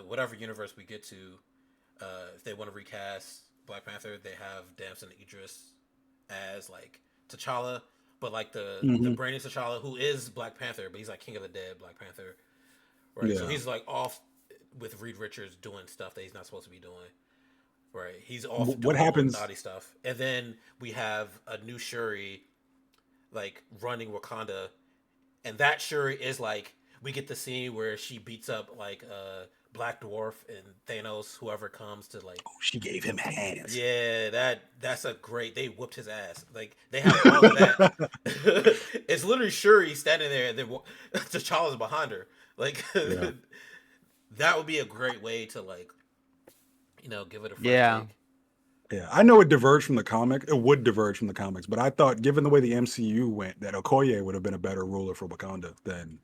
whatever universe we get to, if they want to recast Black Panther, they have Damson Idris as like T'Challa, but like the brainy T'Challa who is Black Panther, but he's like King of the Dead Black Panther, right? Yeah. So he's like off with Reed Richards doing stuff that he's not supposed to be doing, right? He's off doing naughty stuff, and then we have a new Shuri like running Wakanda, and that Shuri is like we get the scene where she beats up like Black Dwarf and Thanos, whoever comes to like, She gave him hands. yeah, that's a great. They whooped his ass. Like they have all of that. It's literally Shuri standing there, and then T'Challa's behind her. Like Yeah. that would be a great way to like, give it a fresh Yeah. take. Yeah, I know it diverged from the comic. It would diverge from the comics, but I thought, given the way the MCU went, that Okoye would have been a better ruler for Wakanda than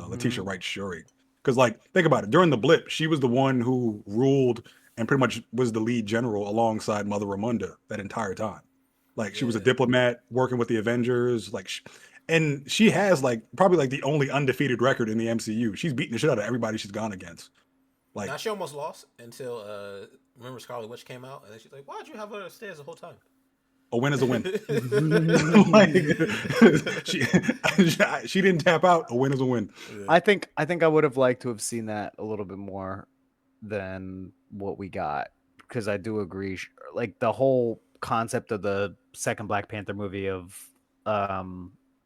Letitia Wright Shuri. Because, like, think about it. During the blip, she was the one who ruled and pretty much was the lead general alongside Mother Ramunda that entire time. Like, she was a Yeah. diplomat working with the Avengers. Like, and she has like probably like the only undefeated record in the MCU. She's beating the shit out of everybody she's gone against. Like, Now she almost lost until remember Scarlet Witch came out, and then she's like, "Why'd you have her stay the whole time?" a win is a win. Like, she didn't tap out. A win is a win. I think I would have liked to have seen that a little bit more than what we got, because I do agree. Like the whole concept of the second Black Panther movie of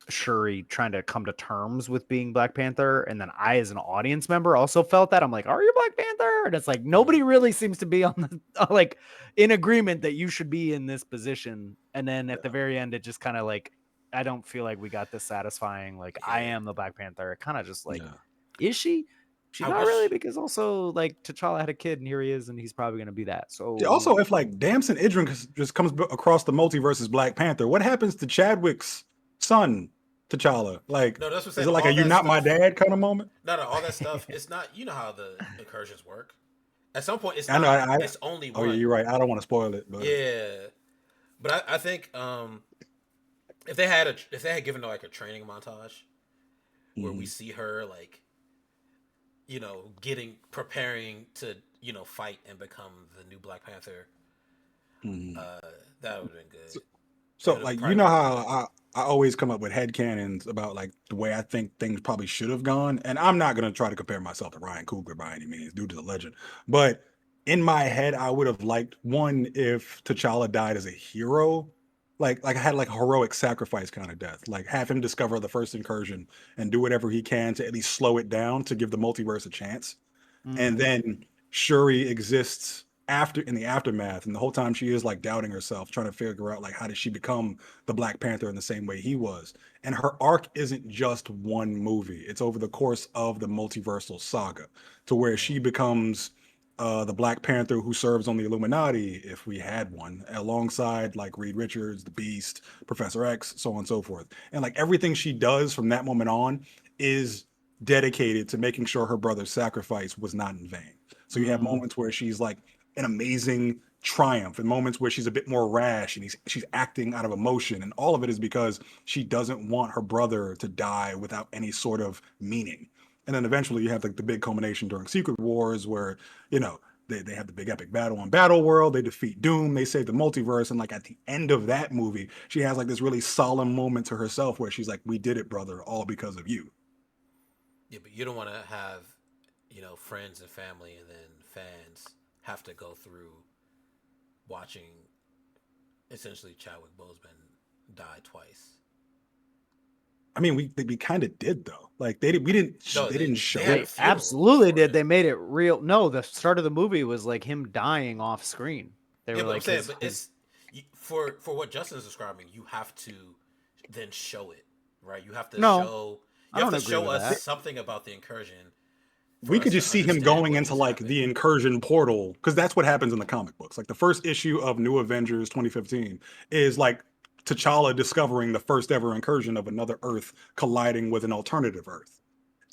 Shuri trying to come to terms with being Black Panther, and then I, as an audience member, also felt that. I'm like, "Are you Black Panther?" And it's like nobody really seems to be on the like in agreement that you should be in this position. And then at the very end, it just kind of like, I don't feel like we got this satisfying. Like, I am the Black Panther. It kind of just like, is she? She's not really, because also like T'Challa had a kid, and here he is, and he's probably going to be that. So also, if like Damson Idris just comes across the multiverse as Black Panther, what happens to Chadwick's son, T'Challa? Like, No, that's what I'm is saying. it like All a "you that not my stuff- dad" kind of moment? No, all that stuff. It's not. You know how the incursions work. At some point, it's I know. not. It's only one. Oh, yeah, you're right. I don't want to spoil it, but Yeah, but I think if they had given her like a training montage where we see her like, preparing to fight and become the new Black Panther, that would have been good. So like, you know how I always come up with headcanons about like the way I think things probably should have gone. And I'm not gonna try to compare myself to Ryan Coogler by any means, due to the legend. But in my head, I would have liked one if T'Challa died as a hero. Like I had like a heroic sacrifice kind of death. Like have him discover the first incursion and do whatever he can to at least slow it down to give the multiverse a chance. And then Shuri exists after in the aftermath, and the whole time she is like doubting herself, trying to figure out like how did she become the Black Panther in the same way he was. And her arc isn't just one movie, it's over the course of the multiversal saga, to where she becomes the Black Panther who serves on the Illuminati, if we had one, alongside like Reed Richards, the Beast, Professor X, so on and so forth. And like everything she does from that moment on is dedicated to making sure her brother's sacrifice was not in vain. So you have moments where she's like an amazing triumph, and moments where she's a bit more rash and she's acting out of emotion, and all of it is because she doesn't want her brother to die without any sort of meaning. And then eventually you have like the big culmination during Secret Wars where they have the big epic battle on Battle World, they defeat Doom, they save the multiverse, and like at the end of that movie she has like this really solemn moment to herself where she's like, "We did it, brother, all because of you." Yeah, but you don't want to have friends and family and then fans have to go through watching essentially Chadwick Boseman die twice. I mean, we kind of did though. Like they didn't show it. Absolutely did. They made it real. No, the start of the movie was like him dying off screen. They were like, I'm saying, but it's for what Justin's describing. You have to then show it, right? You have to show. You have to show us something about the incursion. We could just see him going into like the incursion portal, because that's what happens in the comic books. Like the first issue of New Avengers 2015 is like T'Challa discovering the first ever incursion of another Earth colliding with an alternative Earth.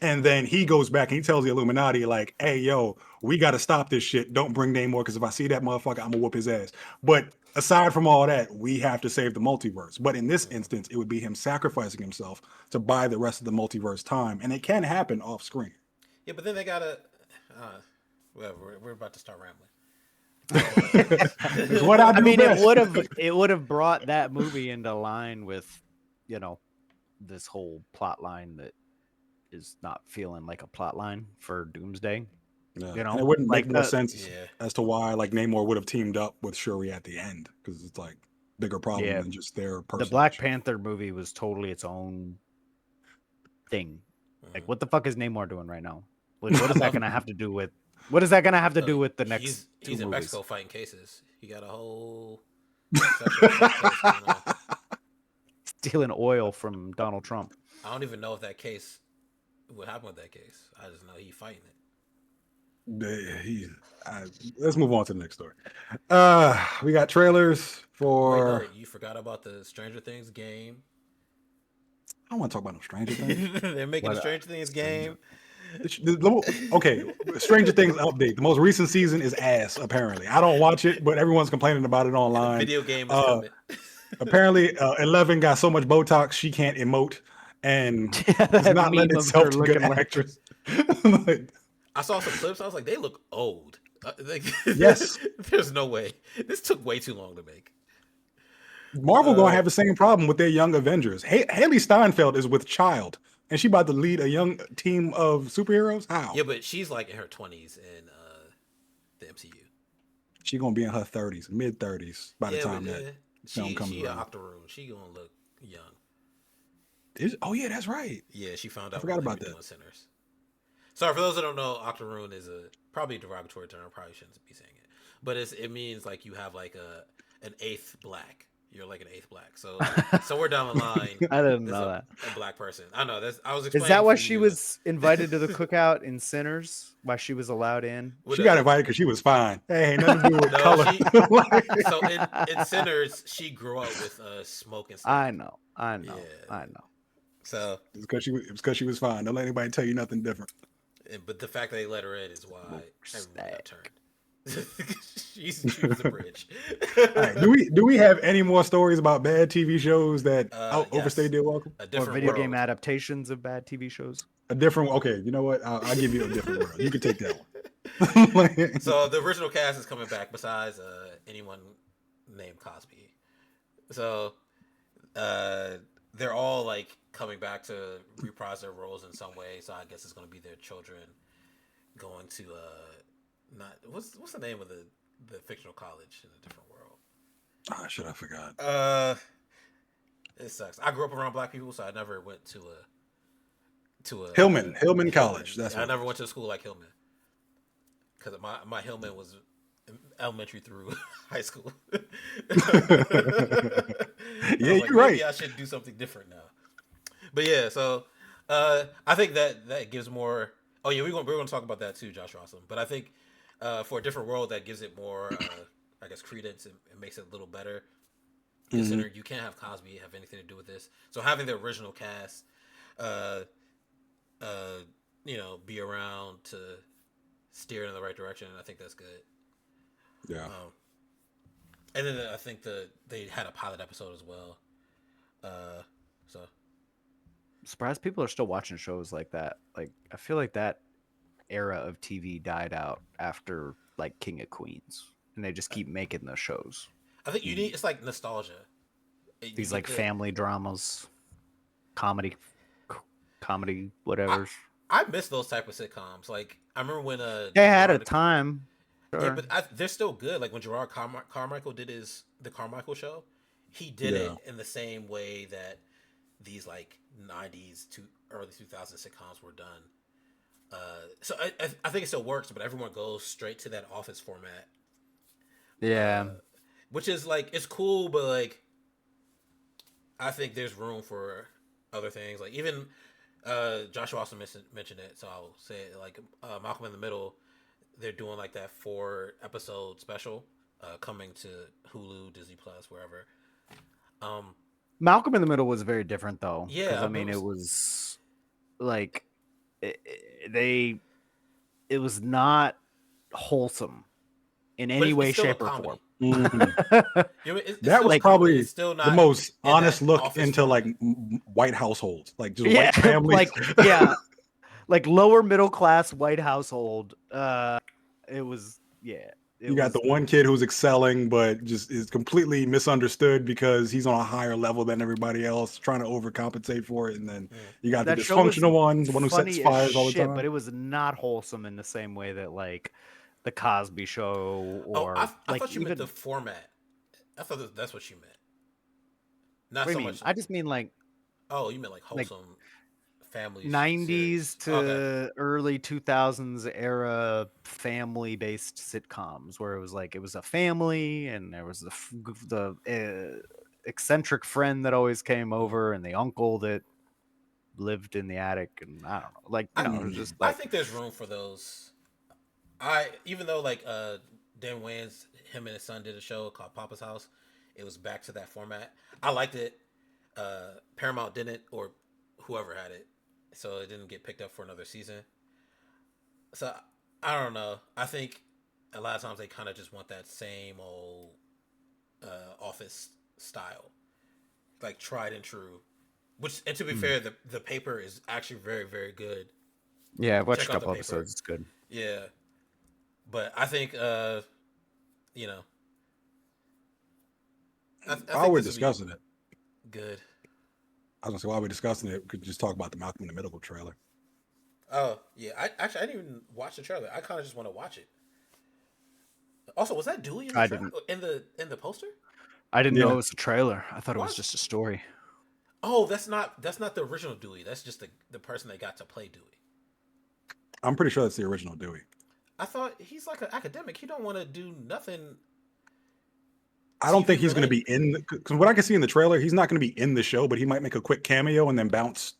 And then he goes back and he tells the Illuminati like, "Hey, yo, we got to stop this shit. Don't bring Namor, because if I see that motherfucker, I'm gonna whoop his ass." But aside from all that, we have to save the multiverse. But in this instance, it would be him sacrificing himself to buy the rest of the multiverse time. And it can happen off screen. Yeah, but then they gotta. Whatever. We're about to start rambling. What I mean, it would have brought that movie into line with, this whole plot line that is not feeling like a plot line for Doomsday. Yeah. And it wouldn't make no sense as to why like Namor would have teamed up with Shuri at the end, because it's like bigger problem than just their personal. The Black Panther movie was totally its own thing. Like, what the fuck is Namor doing right now? Like, what is that going to have to do with What is that gonna have to do with the next He's two in movies? Mexico fighting cases. He got a whole sexual assault case going on. Stealing oil from Donald Trump. I don't even know if that case, what happened with that case. I just know he fighting it. Let's move on to the next story. We got trailers for. Wait, no, you forgot about the Stranger Things game. I don't want to talk about no Stranger Things. They're making a Stranger Things game. Okay, Stranger Things update. The most recent season is ass. Apparently, I don't watch it, but everyone's complaining about it online. The video game is coming. Apparently, 11 got so much Botox she can't emote, and it's not lending itself to good actress. I saw some clips. I was like, they look old. Yes, there's no way. This took way too long to make. Marvel gonna have the same problem with their young Avengers. Haley Steinfeld is with child, and she about to lead a young team of superheroes. How? Yeah, but she's like in her 20s in the MCU. She's gonna be in her 30s, mid 30s by the time that film comes she around. Octoroon. She gonna look young. Oh yeah, that's right. Yeah, she found out. I forgot about that. Sinners. Sorry for those that don't know. Octoroon is probably a derogatory term. I probably shouldn't be saying it, but it means like you have like an eighth black. You're like an eighth black. So somewhere down the line, I didn't know that. A black person. I know that's. I was. Is that why she was invited to the cookout in Sinners? Why she was allowed in? She got invited because she was fine. Hey, ain't nothing to do with color. So in Sinners, she grew up with smoke and stuff. I know. So it's because she was fine. Don't let anybody tell you nothing different. But the fact that they let her in is why everyone got turned. she was a bridge. All right, do we have any more stories about bad TV shows that overstayed their welcome? Or video game adaptations of bad TV shows? A different. Okay, you know what? I'll give you a different world. You can take that one. So the original cast is coming back. Besides anyone named Cosby, so they're all like coming back to reprise their roles in some way. So I guess it's going to be their children going to not what's the name of the fictional college in a different world? Oh shit, I forgot. It sucks. I grew up around black people, so I never went to a Hillman College. That's I never went to a school like Hillman because my Hillman was elementary through high school. Yeah, you're right. Maybe I should do something different now. But yeah, so I think that gives more. Oh yeah, we're gonna talk about that too, Josh Rossum. But I think for a different world, that gives it more, I guess, credence and it makes it a little better. Considering you can't have Cosby have anything to do with this, so having the original cast, be around to steer in the right direction, I think that's good. Yeah. And then I think they had a pilot episode as well. So I'm surprised people are still watching shows like that. Like I feel like that era of TV died out after like King of Queens, and they just keep making the shows. I think it's like nostalgia. These like family dramas, comedy, whatever. I miss those type of sitcoms. Like I remember when they had a time. Sure. Yeah, but they're still good. Like when Gerard Carmichael did the Carmichael Show, he did it in the same way that these like 90s to early 2000s sitcoms were done. So I think it still works, but everyone goes straight to that Office format. Yeah. Which is like, it's cool, but like, I think there's room for other things. Like even Joshua also mentioned it, so I'll say it. Like Malcolm in the Middle, they're doing like that 4-episode special coming to Hulu, Disney Plus, wherever. Malcolm in the Middle was very different though. Yeah, I mean it was like it was not wholesome in any way, shape, or form. That was probably still not the most honest look into like white households, like just white families. Like like lower middle class white household. It was you got the one kid who's excelling, but just is completely misunderstood because he's on a higher level than everybody else, trying to overcompensate for it. And then you got the dysfunctional one, the one who sets fires all the time. But it was not wholesome in the same way that like the Cosby Show or I thought you meant the format. I thought that's what you meant. Not so much. I just mean like. Oh, you meant like wholesome family 90s series. Okay. to early 2000s era family-based sitcoms where it was a family and there was the eccentric friend that always came over and the uncle that lived in the attic, and I don't know, like, I it was just I like, think there's room for those. I even though like Dan Wayans, him and his son did a show called Papa's House. It was back to that format. I liked it. Paramount didn't, or whoever had it, so it didn't get picked up for another season. So I don't know. I think a lot of times they kind of just want that same old office style, like tried and true. Which, and to be fair, the paper is actually very very good. yeah, I've watched Check a out the couple paper. episodes. It's good. Yeah, but I think you know, I While think we're this would be discussing it, good. I was gonna say while we're discussing it, we could just talk about the Malcolm in the Middle trailer. Oh yeah, I didn't even watch the trailer. I kind of just want to watch it. Also, was that Dewey in the I trailer didn't. in the poster? I didn't know Yeah, it was a trailer. I thought it was What? just a story. Oh, that's not the original Dewey. That's just the person that got to play Dewey. I'm pretty sure that's the original Dewey. I thought he's like an academic. He don't want to do nothing I don't think TV he's going to be related. in because what I can see in the trailer, he's not going to be in the show, but he might make a quick cameo and then bounce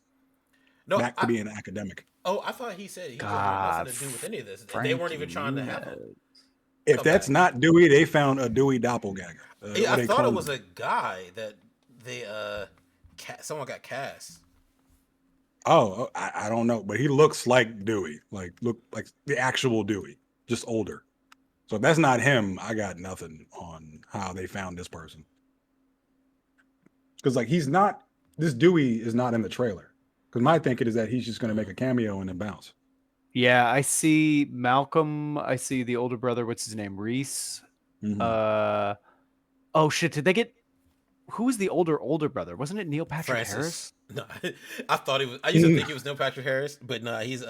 No, back to being an academic. I thought he said he didn't want nothing God, to do with any of this. They weren't Frankie even trying to have him Muniz. If come that's back. not Dewey, they found a Dewey doppelganger. Yeah, Or I they thought it cloned was him. a guy that they someone got cast. Oh, I don't know, but he looks like Dewey, look like the actual Dewey, just older. So if that's not him, I got nothing on how they found this person. Because he's not. This Dewey is not in the trailer. Because my thinking is that he's just going to make a cameo and then bounce. Yeah, I see Malcolm. I see the older brother. What's his name? Reese. Mhm. Oh shit! Did they get? Who was the older brother? Wasn't it Neil Patrick Harris? Francis. No, I thought he was. I used to think he was Neil Patrick Harris, but no, he's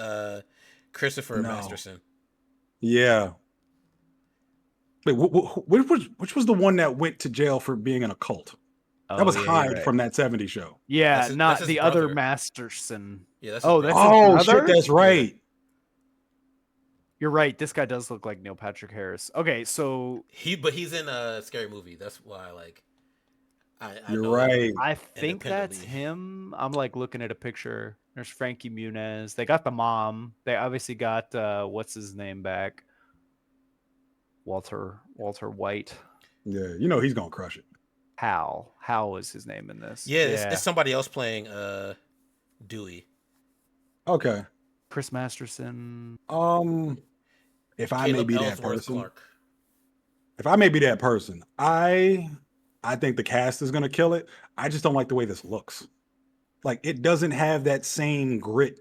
Christopher No. Masterson. Yeah. Wait, which was the one that went to jail for being in a cult? That Oh was yeah, you're Hyde right. from that '70s show. Yeah, That's not his the other brother. Masterson. Yeah, that's his Oh, brother. that's his Oh shit, brother? that's right. You're right. This guy does look like Neil Patrick Harris. Okay, so But he's in a scary movie. That's why I You're know him right. I think that's independently. him. I'm like looking at a picture. There's Frankie Muniz. They got the mom. They obviously got what's his name back? Walter White. Yeah, he's gonna crush it. Hal was his name in this. Yeah, it's somebody else playing Dewey. Okay. Chris Masterson. If I may Caleb be that Ellsworth person, Clark. I think the cast is gonna kill it. I just don't like the way this looks. It doesn't have that same grit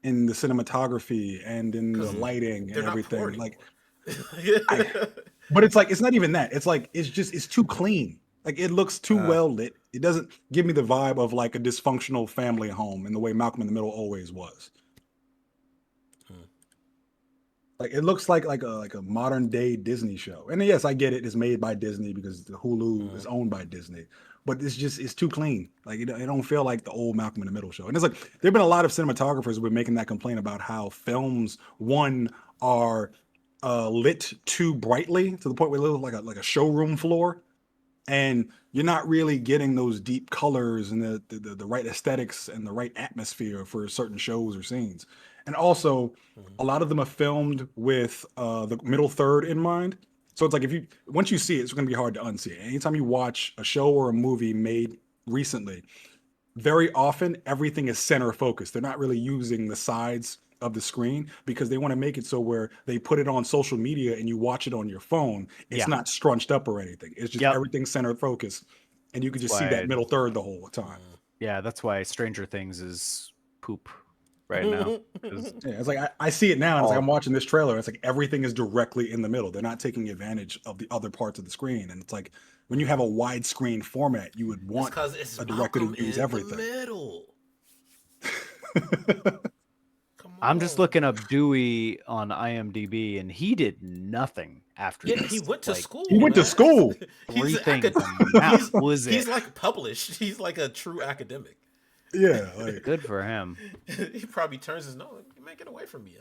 in the cinematography and in the lighting They're and not poor everything. anymore. But it's not even that. It's too clean. It looks too well lit. It doesn't give me the vibe of a dysfunctional family home in the way Malcolm in the Middle always was. It looks like a modern day Disney show. And yes, I get it. It's made by Disney because the Hulu is owned by Disney. But it's too clean. It don't feel like the old Malcolm in the Middle show. And there've been a lot of cinematographers who've been making that complaint about how films are lit too brightly to the point where it looks like a showroom floor, and you're not really getting those deep colors and the right aesthetics and the right atmosphere for certain shows or scenes. And also, a lot of them are filmed with the middle third in mind. So it's once you see it, it's going to be hard to unsee it. Anytime you watch a show or a movie made recently, very often everything is center focused. They're not really using the sides of the screen because they want to make it so where they put it on social media and you watch it on your phone. It's not scrunched up or anything. It's just everything center focused, and you can just see that middle third the whole time. Yeah, that's why Stranger Things is poop right now. Yeah, it's I see it now, and I'm watching this trailer. It's everything is directly in the middle. They're not taking advantage of the other parts of the screen, and it's when you have a widescreen format, you would want it's a director to use everything. The middle. Come on. I'm just looking up Dewey on IMDb, and he did nothing after this. He went to school. He went to school. Three things. That was it. He's published. He's like a true academic. Yeah, like Good for him. He probably turns his nose. Man, get away from me.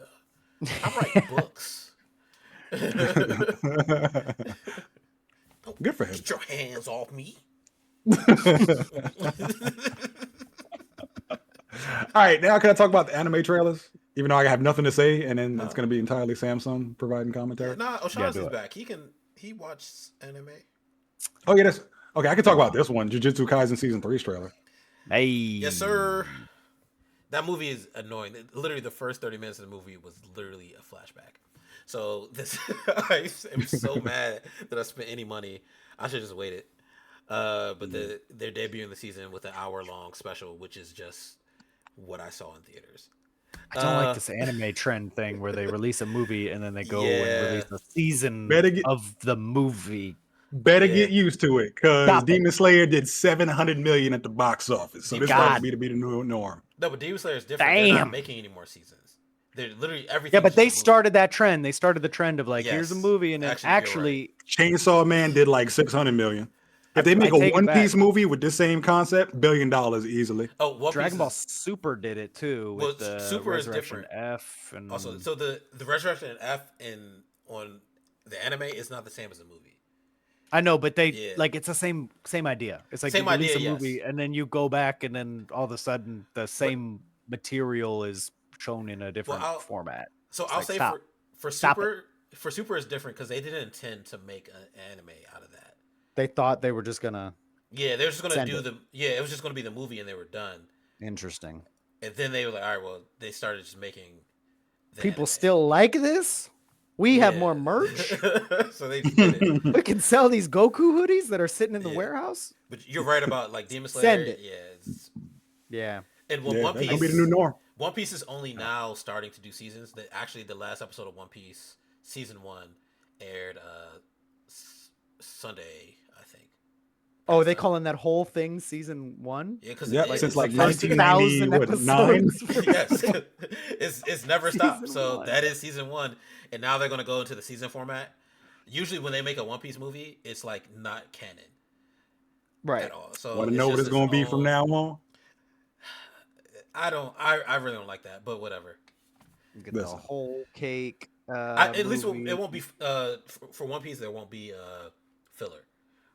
I write books. good for him. Get your hands off me. All right, now can I talk about the anime trailers? Even though I have nothing to say, and then it's No. going to be entirely Samsung providing Yeah, commentary. nah, Yeah, O'Shaughnessy's do it. back. He watches anime. Oh yeah, that's okay. I can talk about this one, Jujutsu Kaisen season 3's trailer. Hey. Yes, sir. That movie is annoying. Literally, the first 30 minutes of the movie was literally a flashback. So this, I am so mad that I spent any money. I should just waited. But they're debuting the season with an hour-long special, which is just what I saw in theaters. I don't like this anime trend thing where they release a movie and then they go and Yeah. release a season Better get of the movie. better Yeah. get used to it, because Stop it. Demon Slayer did 700 million at the box office. So this God. might be the new norm. No, but Demon Slayer is different. They're not Damn. making any more seasons. They're literally everything. Yeah, but they started that trend. They started the trend of like, here's a Yes. movie, and then Actually, you're actually, Chainsaw Man did like 600 million. If they make I a take it One back. Piece movie with this same concept, $1 billion easily. Oh, One Dragon Piece Ball is- Super did it too with Well, the Super is Resurrection different. F and Also, so the Resurrection F on the anime is not the same as the movie. I know, but they Yeah. like it's the same idea. It's like Same you release idea, a movie yes. and then you go back and then all of a sudden the same material is shown in a different format. So It's I'll like, say stop. for Stop Super is different because they didn't intend to make an anime out of that. They thought they were just gonna Yeah, they were just gonna Send do it. it was just gonna be the movie and they were done. interesting. And then they were like, all right, well, they started just making the People anime. still like this. We have more Yeah. merch. So they just did it. We can sell these Goku hoodies that are sitting in the Yeah. warehouse. But you're right about like Demon Slayer. Send it. Yeah. Yeah. And Yeah, One that's Piece gonna be the new norm. One Piece is only now starting to do seasons. Actually, the last episode of One Piece, season 1, aired Sunday, I think. Oh, they calling that whole thing season 1? Yeah, because Yep, since like first 1990, 1,000 what, 9? episodes. yes, it's never stopped. Season So 1. that is season 1, and now they're gonna go into the season format. Usually, when they make a One Piece movie, it's like not canon Right. at all. So Want to it's know what just it's gonna be own- from now on? I really don't like that, but whatever. You get the Listen. whole cake. At least movie. it won't be for One Piece. There won't be filler,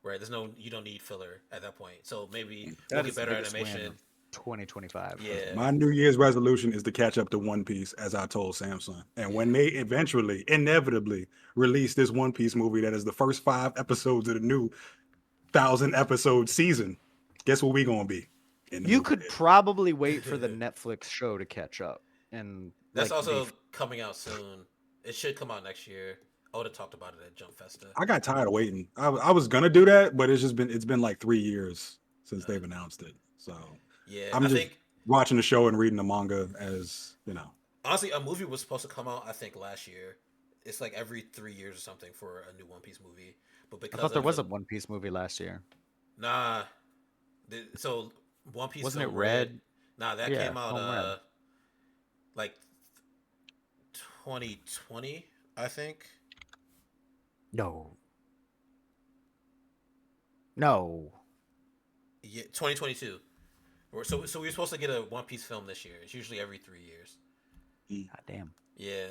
right? You don't need filler at that point. So maybe That we'll is get the better biggest win animation. of 2025. Yeah, My New Year's resolution is to catch up to One Piece, as I told Samsung. And when they eventually, inevitably, release this One Piece movie that is the first 5 episodes of the new 1,000-episode season, guess what we gonna be? In the You movie could theater. probably wait for the Netflix show to catch up, and that's like, also be- coming out soon. It should come out next year. Oda talked about it at Jump Festa. I got tired of waiting. I was gonna do that, but it's been like 3 years since they've announced it. So Yeah, I'm I just think watching the show and reading the manga, as you know. honestly, a movie was supposed to come out. I think last year. It's like every 3 years or something for a new One Piece movie. But I because thought there of was the- a One Piece movie last year. Nah. So One Piece Wasn't it Film Red? Nah, that Yeah, came out Film Red. like 2020, I think. No. Yeah, 2022. So we were supposed to get a One Piece film this year. It's usually every 3 years. God damn. Yeah,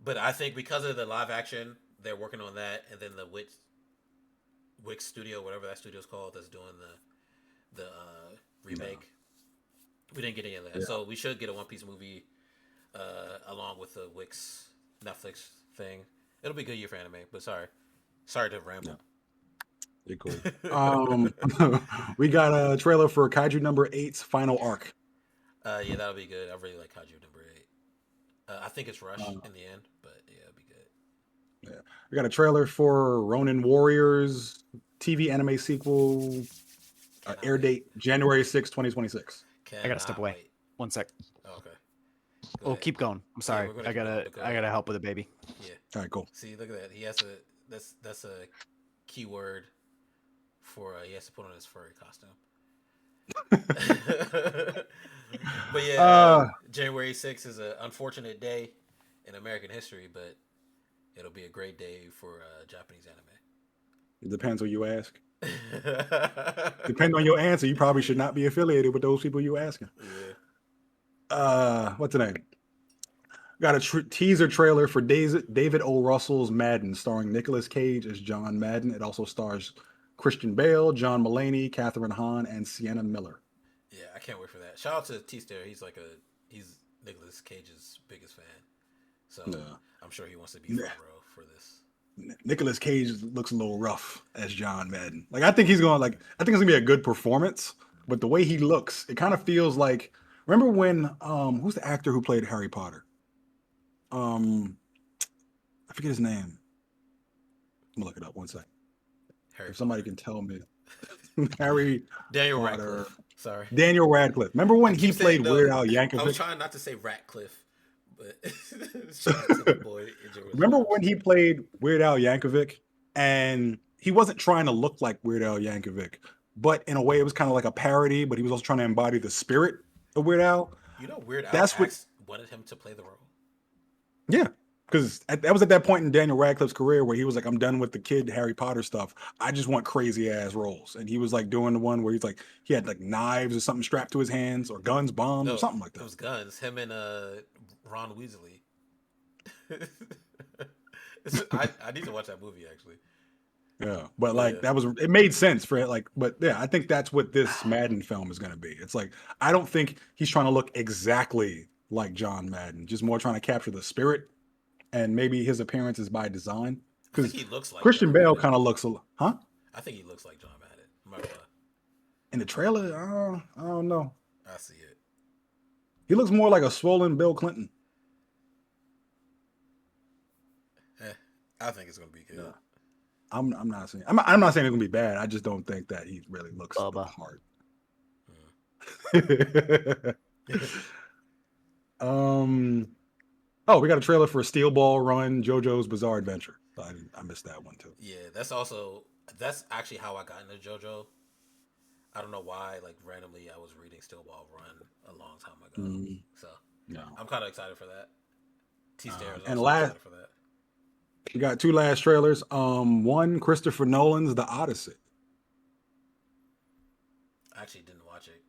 but I think because of the live action, they're working on that, and then the Wix Studio, whatever that studio's called, that's doing the remake. We didn't get any of that, so we should get a One Piece movie along with the Wix Netflix thing. It'll be a good year for anime. But sorry to ramble. You're cool. We got a trailer for Kaiju number 8's final arc. Yeah, that'll be good. I really like Kaiju number 8. I think it's Rush in the end, but yeah, it'll be good. Yeah, we got a trailer for Ronin Warriors TV anime sequel. Air date January 6, 2026. I gotta step away. 1 sec. Oh, okay. Go Oh, ahead. keep going. I'm sorry. we're gonna I keep going, gotta but go I ahead. gotta help with the baby. Yeah. All right, cool. See, look at that. He has that's a keyword for he has to put on his furry costume. But yeah, January 6th is an unfortunate day in American history, but it'll be a great day for Japanese anime. It depends who you ask. Depending on your answer, you probably should not be affiliated with those people you asking. Yeah. What's the name? Got a teaser trailer for David O. Russell's Madden, starring Nicolas Cage as John Madden. It also stars Christian Bale, John Mulaney, Catherine Hahn, and Sienna Miller. Yeah, I can't wait for that. Shout out to T Stair. He's Nicolas Cage's biggest fan. So I'm sure he wants to be front row for this. Nicolas Cage looks a little rough as John Madden. Like I think it's gonna be a good performance, but the way he looks, it kind of feels like, remember when who's the actor who played Harry Potter? I forget his name. I'm gonna look it up one second. If somebody can tell me. Daniel Radcliffe. Sorry. Daniel Radcliffe. Remember when he played Weird Al Yankovic? I was trying not to say Ratcliffe, but shout out to the boy. Remember when he played Weird Al Yankovic, and he wasn't trying to look like Weird Al Yankovic, but in a way it was kind of like a parody, but he was also trying to embody the spirit of Weird Al. You know, Weird Al wanted him to play the role. Yeah, because that was at that point in Daniel Radcliffe's career where he was like, I'm done with the kid Harry Potter stuff. I just want crazy ass roles. And he was like doing the one where he had like knives or something strapped to his hands, or guns, bombs, or something like that. It was guns. Him and Ron Weasley. I need to watch that movie actually. Yeah, but like it made sense for it. Like, but yeah, I think that's what this Madden film is going to be. It's like, I don't think he's trying to look exactly like John Madden, just more trying to capture the spirit, and maybe his appearance is by design. Because he looks like Christian Bale kind of looks, I think he looks like John Madden. In the trailer, I don't know. I see it. He looks more like a swollen Bill Clinton. I think it's gonna be good. Yeah. I'm not saying it's gonna be bad. I just don't think that he really looks hard. We got a trailer for Steel Ball Run, JoJo's Bizarre Adventure. I missed that one too. Yeah, that's actually how I got into JoJo. I don't know why, like randomly I was reading Steel Ball Run a long time ago. So I'm kind of excited for that. T-Stair is also excited for that. We got two last trailers. One, Christopher Nolan's The Odyssey. I actually didn't watch it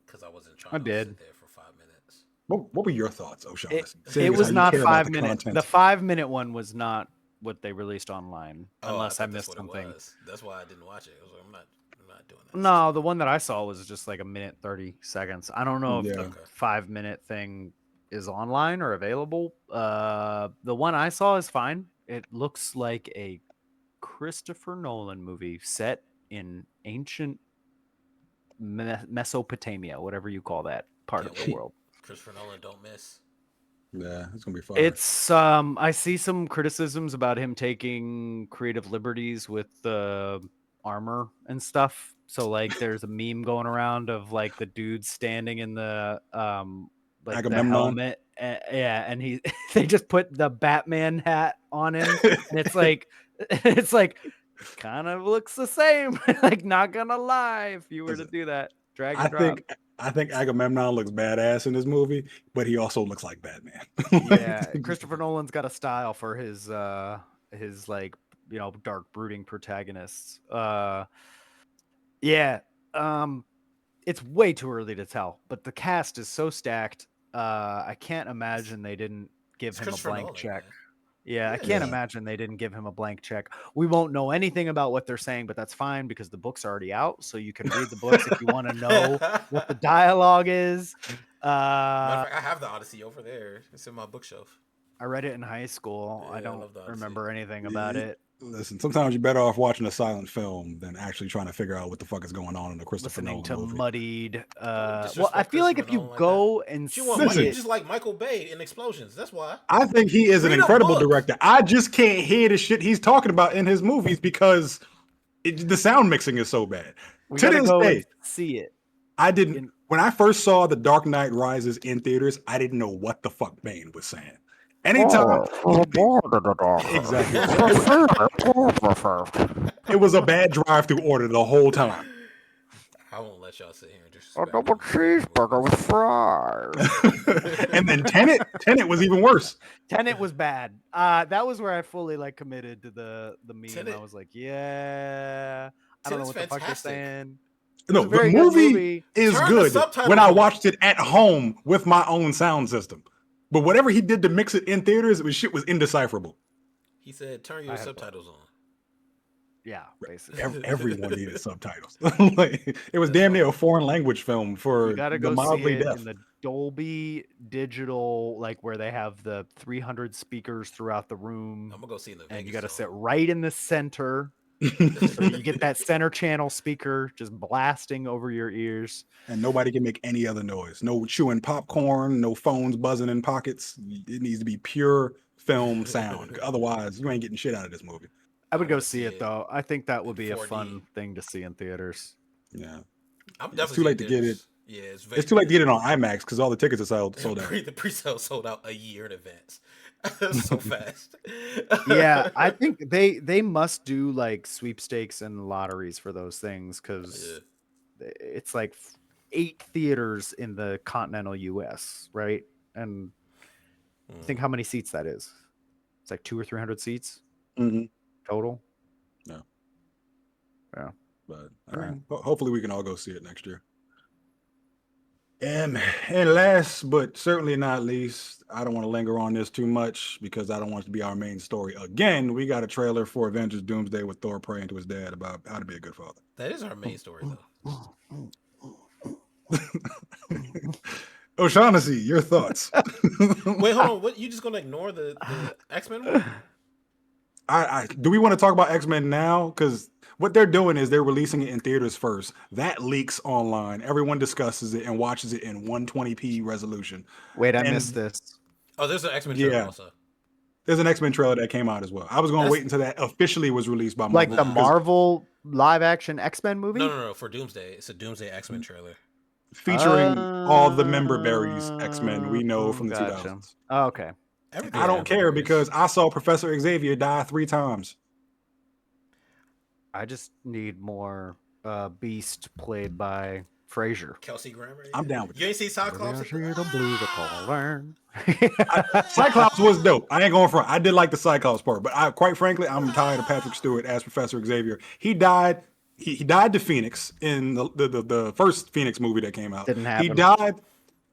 because I wasn't trying to sit there for 5 minutes. What were your thoughts, O'Shaughnessy? It was not 5 minutes. The 5 minute one was not what they released online, unless I missed something. That's why I didn't watch it. I was like, I'm not doing that. No, the one that I saw was just like 1minute 30 seconds. I don't know if the 5 minute thing is online or available. The one I saw is fine. It looks like a Christopher Nolan movie set in ancient Mesopotamia, whatever you call that part of the world. Christopher Nolan, don't miss. Yeah, it's gonna be fun. It's I see some criticisms about him taking creative liberties with the armor and stuff. So like, there's a meme going around of like the dude standing in the like the helmet, and they just put the Batman hat on him, and it's like kind of looks the same. Like, not gonna lie, if you were to do that, drag and drop. I think Agamemnon looks badass in this movie, but he also looks like Batman. Yeah, Christopher Nolan's got a style for his like, you know, dark brooding protagonists. It's way too early to tell, but the cast is so stacked. I can't imagine they didn't give him a blank check. Man. Yeah, I can't imagine they didn't give him a blank check. We won't know anything about what they're saying, but that's fine because the book's already out. So you can read the books if you want to know what the dialogue is. I have the Odyssey over there. It's in my bookshelf. I read it in high school. I don't remember anything about it. Listen, sometimes you're better off watching a silent film than actually trying to figure out what the fuck is going on in the Christopher Nolan movie. Listening to muddied. Well, I feel like if you go and see it, you just like Michael Bay in Explosions. That's why. I think he is an incredible director. I just can't hear the shit he's talking about in his movies because the sound mixing is so bad. To this day, see it. I didn't. When I first saw The Dark Knight Rises in theaters, I didn't know what the fuck Bane was saying. Anytime, exactly. It was a bad drive-through order the whole time. I won't let y'all sit here and just a double cheeseburger with fries. And then Tenet was even worse. Tenet was bad. That was where I fully like committed to the meme. Tenet. I was like, yeah. I don't know Tenet's what the fuck they're fantastic. saying. No, a the very good movie movie. is Turn the good subtitles when I on. watched it at home with my own sound system. But whatever he did to mix it in theaters, shit was indecipherable. He said, "Turn your subtitles on." Yeah, basically. Everyone needed subtitles. Like, it was That's damn near fine. a foreign language film You for gotta the go see mildly it deaf. in the Dolby Digital, like where they have the 300 speakers throughout the room, I'm gonna go see it in the and you Vegas gotta sit zone. right in the center. So you get that center channel speaker just blasting over your ears. And nobody can make any other noise. No chewing popcorn, no phones buzzing in pockets. It needs to be pure film sound. Otherwise, you ain't getting shit out of this movie. I I would go wanna see see it it though. I think that would in be a 4D. fun thing to see in theaters. Yeah. I'm It's definitely too late to seeing get it. theaters. Yeah, It's too late to get it on IMAX because all the tickets are sold out. The pre-sale sold out a year in advance. So fast. Yeah, I think they must do like sweepstakes and lotteries for those things because it's like 8 theaters in the continental US, right? And think how many seats that is. It's like 200 or 300 seats Mhm. total. No. Yeah. But All right. hopefully we can all go see it next year. And last but certainly not least, I don't want to linger on this too much because I don't want it to be our main story again. We got a trailer for Avengers Doomsday with Thor praying to his dad about how to be a good father. That is our main story, though. O'Shaughnessy, your thoughts? Wait, hold on. What, you just gonna ignore the X-Men one? I do we want to talk about X-Men now? Because what they're doing is they're releasing it in theaters first. That leaks online. Everyone discusses it and watches it in 120p resolution. Wait, I And missed this. Oh, there's an X-Men trailer yeah, also. there's an X-Men trailer that came out as well. I was going to wait until that officially was released by Like Marvel. the because Marvel live action X-Men movie? No. For Doomsday, it's a Doomsday X-Men trailer. featuring all the member berries X-Men we know from the Gotcha. 2000s. Oh, okay. Everything. I don't care because I saw Professor Xavier die 3 times. I just need more Beast played by Frasier. Kelsey Grammer. Yeah. I'm down with You ain't see Cyclops? Cyclops was dope. I ain't going front. I did like the Cyclops part, but quite frankly, I'm tired of Patrick Stewart as Professor Xavier. He died. He died to Phoenix in the first Phoenix movie that came out. Didn't happen. He died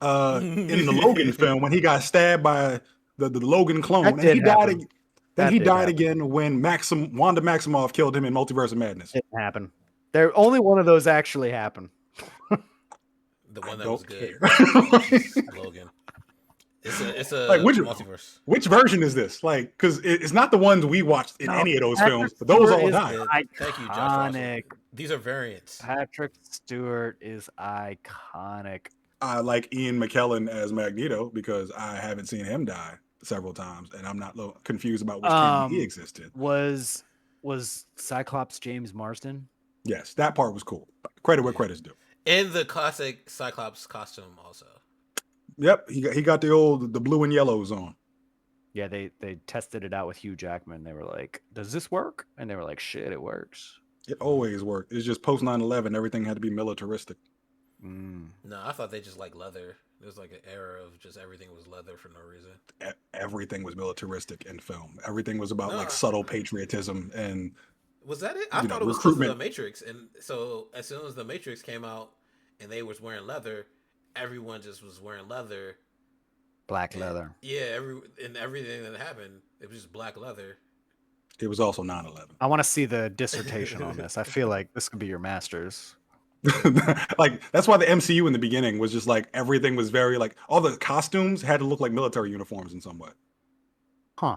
in the Logan film when he got stabbed by the Logan clone, That and did he died. happen. Then he did died happen. again when Wanda Maximoff killed him in Multiverse of Madness. Didn't happen. There only one of those actually happened. The one that was good. Logan. It's a like multiverse. Which version is this? Like, because it's not the ones we watched in any of those films, but those all died. Thank you, Josh Russell. These are variants. Patrick Stewart is iconic. I like Ian McKellen as Magneto because I haven't seen him die several times, and I'm not confused about which canon he exists in. Was Cyclops James Marsden? Yes, that part was cool. Credit where credit's due. In the classic Cyclops costume, also. Yep, he got the blue and yellows on. Yeah, they tested it out with Hugh Jackman. They were like, "Does this work?" And they were like, "Shit, it works." It always worked. It's just post 9/11, everything had to be militaristic. No, I thought they just like leather. There's like an era of just everything was leather for no reason. Everything was militaristic in film. Everything was about like subtle patriotism and. Was that it? I thought it was recruitment. The Matrix, and so as soon as the Matrix came out, and they was wearing leather, everyone just was wearing leather. Black leather. Yeah, everything that happened, it was just black leather. It was also 9/11. I want to see the dissertation on this. I feel like this could be your master's. Like that's why the MCU in the beginning was just like everything was very like all the costumes had to look like military uniforms in some way. Huh.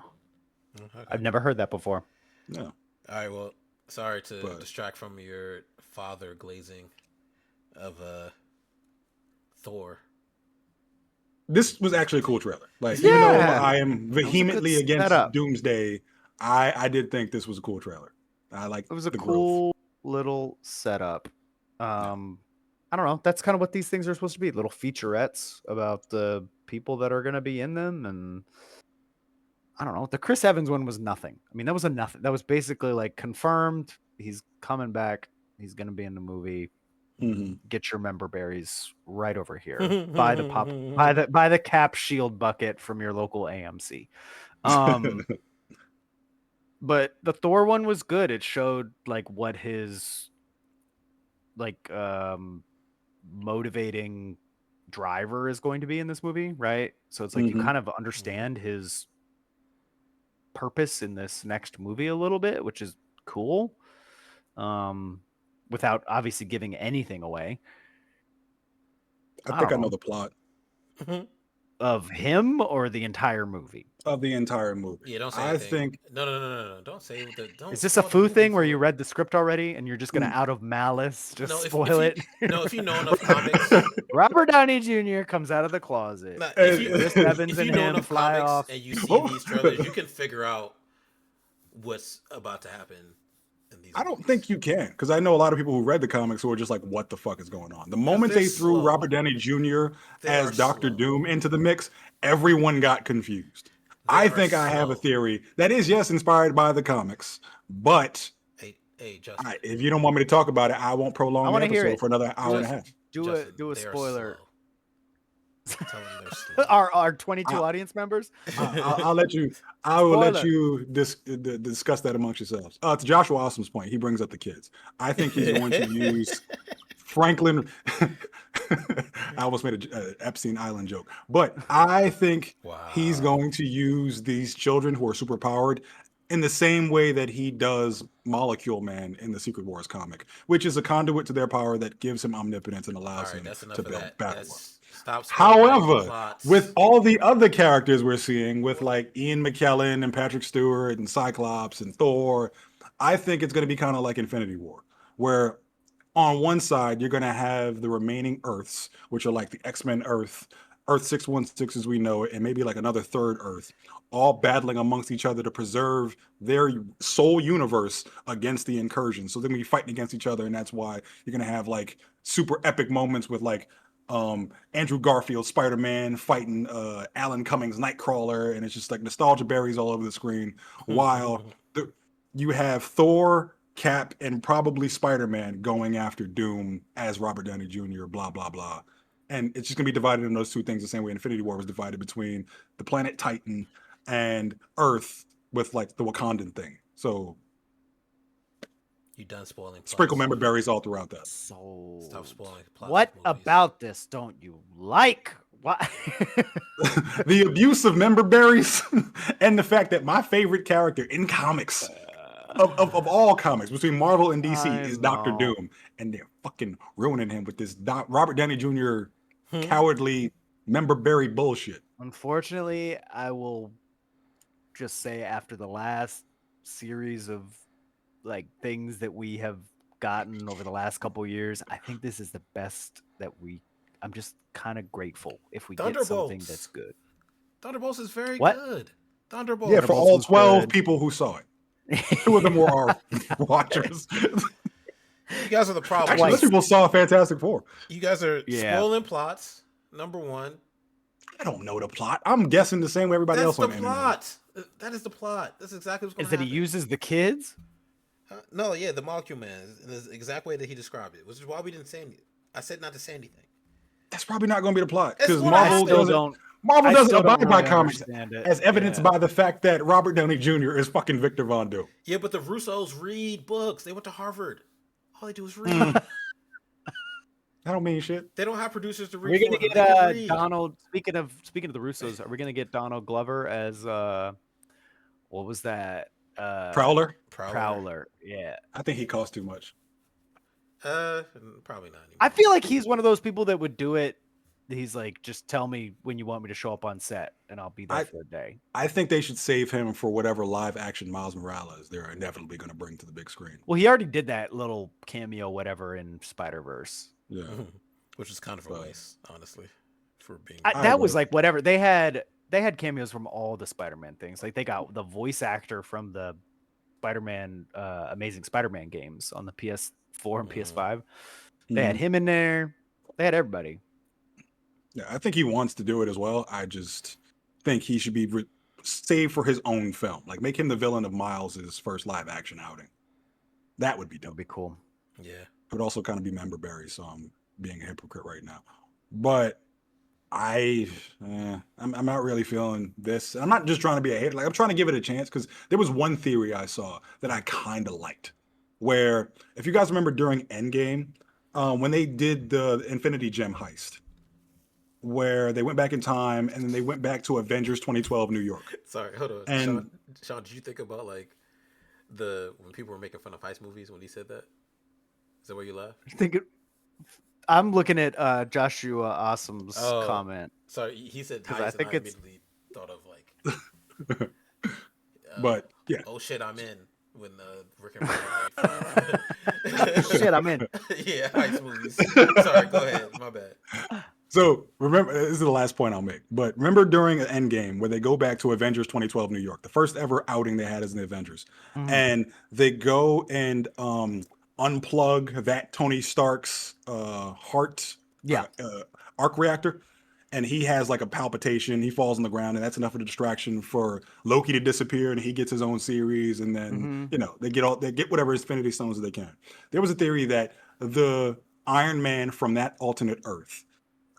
Okay. I've never heard that before. No. All right, well, sorry to distract from your father glazing of Thor. This was actually a cool trailer. Like, even though I am vehemently against Doomsday, I did think this was a cool trailer. I like it. Was a cool little setup. I don't know. That's kind of what these things are supposed to be. Little featurettes about the people that are going to be in them, and I don't know. The Chris Evans one was nothing. I mean, that was a nothing. That was basically like confirmed. He's coming back. He's going to be in the movie. Mm-hmm. Get your member berries right over here. Buy the Cap Shield bucket from your local AMC. But the Thor one was good. It showed like what his like motivating driver is going to be in this movie, right? So it's like you kind of understand his purpose in this next movie a little bit, which is cool. Without obviously giving anything away. I think I know the plot of him or the entire movie. Of the entire movie. Yeah, don't say I anything. think No. Don't say the. Don't. Is this a foo thing where you read the script already and you're just gonna out of malice just spoil it? No, if you know enough comics, Robert Downey Jr. comes out of the closet. Nah, Chris Evans and know him enough fly comics off. and you see these trailers, you can figure out what's about to happen in these. I don't think you can, because I know a lot of people who read the comics who are just like, "What the fuck is going on?" The moment they threw Robert Downey Jr. as Doctor Doom into the mix, everyone got confused. I think I have a theory that is, yes, inspired by the comics, but hey, Justin, if you don't want me to talk about it, I won't prolong the episode for another hour and a half. Do a spoiler. Slow. our 22 audience members. I will let you discuss that amongst yourselves. To Joshua Awesome's point, he brings up the kids. I think he's going to use Franklin. I almost made a Epstein Island joke, but I think he's going to use these children who are super powered in the same way that he does Molecule Man in the Secret Wars comic, which is a conduit to their power that gives him omnipotence and allows him to build battle. However, with all the other characters we're seeing, with like Ian McKellen and Patrick Stewart and Cyclops and Thor, I think it's going to be kind of like Infinity War, where on one side you're going to have the remaining Earths, which are like the X-Men Earth 616 as we know it, and maybe like another third Earth, all battling amongst each other to preserve their sole universe against the incursion. So they're going to be fighting against each other, and that's why you're going to have like super epic moments with like Andrew Garfield Spider-Man fighting Alan Cummings Nightcrawler, and it's just like nostalgia berries all over the screen, while you have Thor, Cap, and probably Spider-Man going after Doom as Robert Downey Jr., blah blah blah. And it's just gonna be divided in those two things the same way Infinity War was divided between the planet Titan and Earth with like the Wakandan thing. So you done spoiling plots. Sprinkle member berries all throughout that. So stop spoiling plots. What about this don't you like? What? The abuse of member berries and the fact that my favorite character in comics of all comics between Marvel and DC is Doctor Doom, and they're fucking ruining him with this Robert Downey Jr. cowardly member berry bullshit. Unfortunately, I will just say after the last series of like things that we have gotten over the last couple of years, I think this is the best that I'm just kind of grateful if we get something that's good. Thunderbolts is very good. Thunderbolts. Yeah, for all 12 people who saw it. 2 of them were our watchers. You guys are the problem. Actually, most people saw Fantastic Four. You guys are spoiling plots. Number one. I don't know the plot. I'm guessing the same way everybody else on the internet. That's the plot. That is the plot. That's exactly what's going to happen. Is that he uses the kids? No, yeah, the Molecule Man in the exact way that he described it, which is why we didn't say anything. I said not to say anything. That's probably not going to be the plot because Marvel doesn't abide by comics, as evidenced by the fact that Robert Downey Jr. is fucking Victor Von Doom. Yeah, but the Russos read books. They went to Harvard. All they do is read. I don't mean shit. They don't have producers to read. We're gonna get Donald. Speaking of the Russos, are we gonna get Donald Glover as what was that? Prowler. Yeah. I think he costs too much. Probably not anymore. I feel like he's one of those people that would do it. He's like, just tell me when you want me to show up on set, and I'll be there for a day. I think they should save him for whatever live action Miles Morales they're inevitably going to bring to the big screen. Well, he already did that little cameo, whatever, in Spider-Verse. Yeah, which is kind of a waste, honestly. For being that was like whatever they had cameos from all the Spider-Man things. Like they got the voice actor from the Spider-Man, Amazing Spider-Man games on the PS4 and PS5. They had him in there. They had everybody. Yeah, I think he wants to do it as well. I just think he should be saved for his own film. Like make him the villain of Miles's first live action outing. That would be dope. That'd be cool. Yeah. It would also kind of be member berry, so I'm being a hypocrite right now. But I'm not really feeling this. I'm not just trying to be a hater. Like I'm trying to give it a chance because there was one theory I saw that I kind of liked. Where if you guys remember during Endgame, when they did the Infinity Gem heist, where they went back in time and then they went back to Avengers 2012 New York. Sorry, hold on, And Sean, did you think about like the when people were making fun of heist movies when he said that? Is that where you laughed? I'm looking at Joshua Awesome's Oh, comment sorry, he said because I heist, and think I it's immediately thought of like, but yeah, oh shit, I'm in when Rick and Morty made fun shit. I'm in. yeah, heist movies. Sorry, go ahead, my bad. so remember, this is the last point I'll make. But remember during Endgame, where they go back to Avengers 2012 New York, the first ever outing they had as the Avengers, Mhm. and they go and unplug that Tony Stark's heart Yeah. arc reactor, and he has like a palpitation. He falls on the ground, and that's enough of a distraction for Loki to disappear, and he gets his own series, and then Hmm. they get whatever Infinity Stones they can. There was a theory that the Iron Man from that alternate Earth,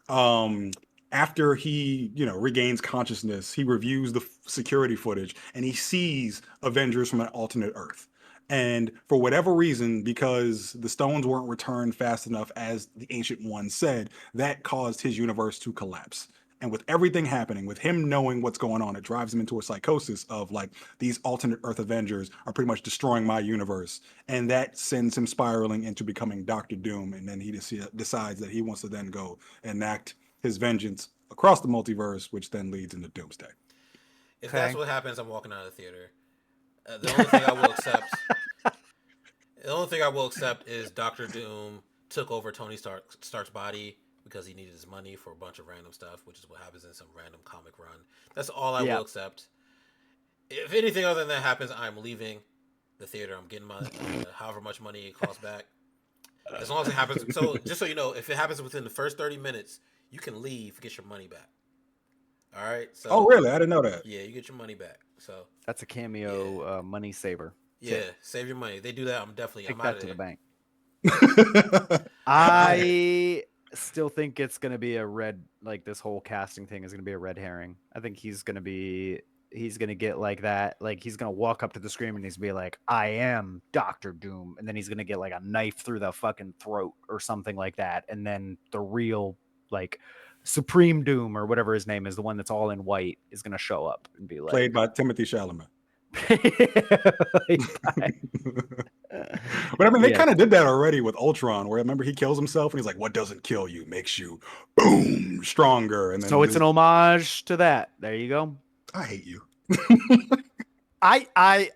um after he regains consciousness, he reviews the security footage and he sees Avengers from an alternate Earth, and for whatever reason, because the stones weren't returned fast enough as the ancient one said, that caused his universe to collapse. And with everything happening, with him knowing what's going on, it drives him into a psychosis of like, these alternate Earth Avengers are pretty much destroying my universe, and that sends him spiraling into becoming Doctor Doom. And then he decides that he wants to then go enact his vengeance across the multiverse, which then leads into Doomsday. If that's Okay. what happens, I'm walking out of the theater. The only thing I will accept, the only thing I will accept is Doctor Doom took over Tony Stark's body because he needed his money for a bunch of random stuff, which is what happens in some random comic run. That's all I Yeah. will accept. If anything other than that happens, I'm leaving the theater. I'm getting my however much money it costs back. As long as it happens. So just so you know, if it happens within the first 30 minutes, you can leave, get your money back. All right. Oh, So really? I didn't know that. yeah, you get your money back. So That's a yeah, cameo money saver yeah, tip. save your money. They do that. I'm Take out that of to the there. bank. I'm out of there. I still think it's gonna be a red, like this whole casting thing is gonna be a red herring. I think he's gonna get like that, like he's gonna walk up to the screen and he's gonna be like, I am Doctor Doom, and then he's gonna get like a knife through the fucking throat or something like that, and then the real like Supreme Doom or whatever his name is, the one that's all in white, is gonna show up and be Played like, by Timothy Chalamet. like, But I mean, they yes. kind of did that already with Ultron, where remember he kills himself and he's like, "What doesn't kill you makes you boom stronger." And So then it's an homage to that. There you go. I hate you. I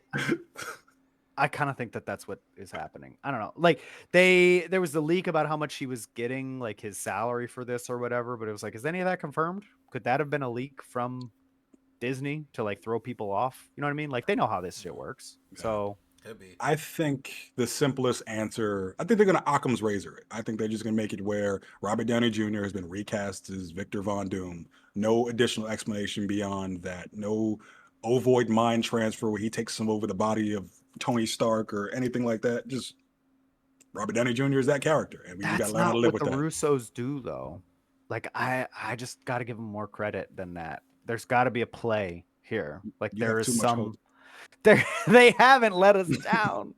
I kind of think that that's what is happening. I don't know. Like there was the leak about how much he was getting, like his salary for this or whatever, but it was like, is any of that confirmed? Could that have been a leak from Disney to like throw people off? You know what I mean? Like they know how this shit works. Yeah. So Could be. I think the simplest answer, I think they're going to Occam's razor it. I think they're just going to make it where Robert Downey Jr. has been recast as Victor Von Doom. No additional explanation beyond that. No ovoid mind transfer where he takes some over the body of Tony Stark or anything like that. Just Robert Downey Jr. is that character, and we just got to that's learn how to not live what with the that. Russos do though. Like I just got to give them more credit than that. There's got to be a play here. Like You there have is too much hope. some they haven't let us down.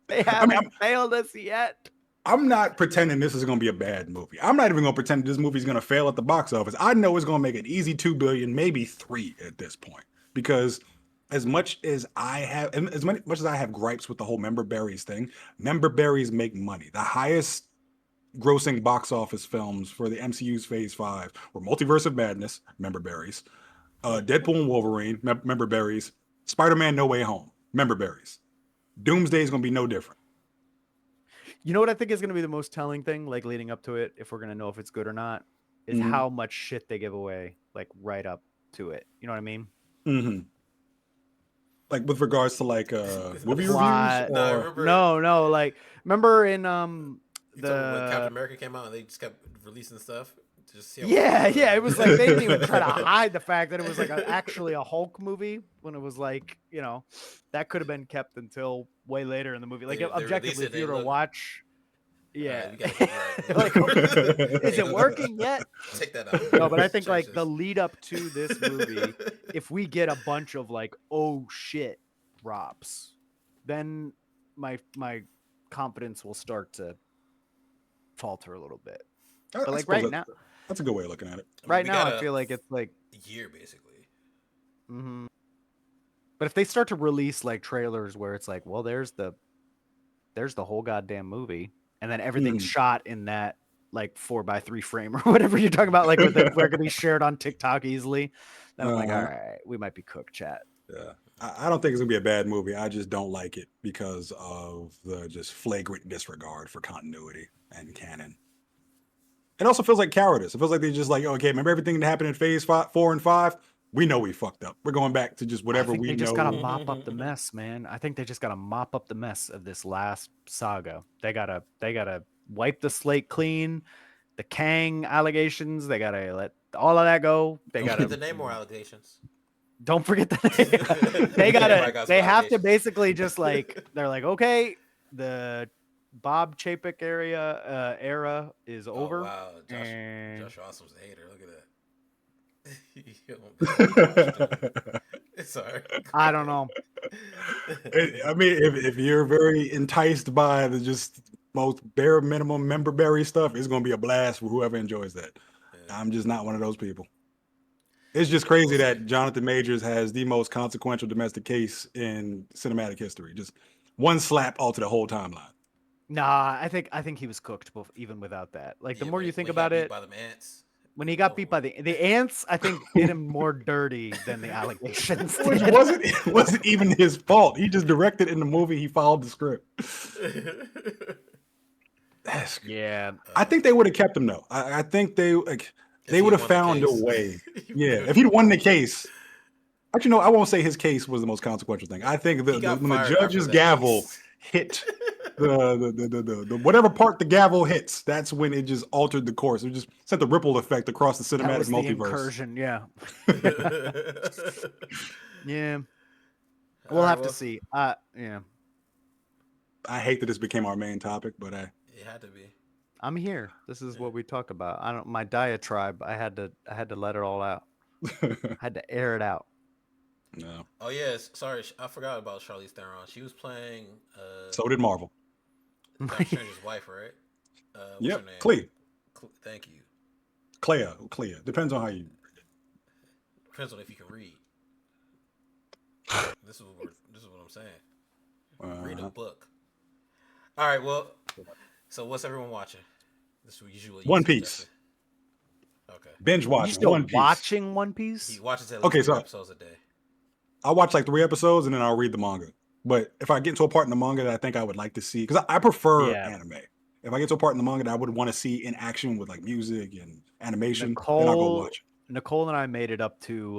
They I mean, haven't failed us yet. I'm not pretending this is going to be a bad movie. I'm not even going to pretend this movie is going to fail at the box office. I know it's going to make an easy 2 billion, maybe 3 at this point. Because as much as I have, and much as I have gripes with the whole member berries thing, member berries make money. The highest grossing box office films for the MCU's Phase 5 were Multiverse of Madness, member berries, Deadpool and Wolverine, member berries, Spider-Man No Way Home, member berries. Doomsday is going to be no different. You know what I think is going to be the most telling thing, like leading up to it, if we're going to know if it's good or not, is Mm-hmm. how much shit they give away, like right up to it. You know what I mean? Mm-hmm. Like with regards to like movie reviews, Plot. No, I or remember. No. Like remember in You talking about when Captain the America came out and they just kept releasing stuff to just see how yeah, it was like they didn't even try to hide the fact that it was like actually a Hulk movie when it was like, you know, that could have been kept until way later in the movie. Like They objectively, release it, if you they were to look. watch, All yeah, right, we gotta get like is it working yet? Take that out. No, but I think Change like the lead up to this movie, if we get a bunch of like, oh shit drops, then my confidence will start to falter a little bit. I But like suppose right now, that's a good way of looking at it. I mean, right we now, got I feel like it's like. a year basically. Mhm. But if they start to release like trailers where it's like, well, there's the whole goddamn movie, and then everything's Mhm. shot in that like 4:3 frame or whatever you're talking about, like where it can be shared on TikTok easily, then I'm like, all Uh, right, we might be cooked, chat. yeah. I don't think it's gonna be a bad movie. I just don't like it because of the just flagrant disregard for continuity and canon. It also feels like cowardice. It feels like they just like, okay, remember everything that happened in phase 4 and 5? We know we fucked up. We're going back to just I whatever think we they just gotta know. mop up the mess, man. I think they just gotta mop up the mess of this last saga. They gotta wipe the slate clean. The Kang allegations, they gotta let all of that go. They Don't forget gotta the Namor allegations. don't forget that they Everybody got some they have to allegations. basically just like they're like, okay, the Bob Chapek era is Oh over. wow, And Josh Rossum's a hater. Look at that. You don't watch it. Sorry. I don't know. I mean, if you're very enticed by the just most bare minimum member berry stuff, it's gonna be a blast for whoever enjoys that. Yeah. I'm just not one of those people. It's just Yeah, crazy we'll that see. Jonathan Majors has the most consequential domestic case in cinematic history. Just one slap altered the whole timeline. Nah, I think he was cooked even without that. Like the Yeah, more you think when he got about beat it, by them ants, when it he was got over beat by the ants, I think did him more dirty than the allegations Which did. wasn't even his fault. He just directed in the movie. He followed the script. with. That's, Yeah. I think they would have kept him though. I think they If he would have won the found a case. way. He Yeah, would've- if he'd won the case. Actually, no, I won't say his case was the most consequential thing. I think He got when the fired after judge's that gavel case. hit the whatever part the gavel hits, that's when it just altered the course. It just sent the ripple effect across the That cinematic was the multiverse. incursion, yeah. Yeah. All We'll right, have to well, see. Yeah. I hate that this became our main topic, but it had to be. I'm here. This is Yeah. what we talk about. I don't my diatribe. I had to let it all out. I had to air it out. no. Oh yes, sorry, I forgot about Charlize Theron. She was playing So did Marvel. Doctor Strange's wife, right? What's her Yep, name? Clea, Thank you. Clea. Depends on how you. Depends on if you can read. This is what I'm saying. Read a book. All right, well, so what's everyone watching? This is usually you One suggested. Piece. Okay. Binge Are you watching still One Piece. watching One He Piece? watches at least Okay, 3 so episodes a day. I'll watch like 3 episodes and then I'll read the manga. But if I get into a part in the manga that I think I would like to see, because I prefer Yeah. anime. If I get to a part in the manga that I would want to see in action with like music and animation, then I'll go watch it. Nicole and I made it up to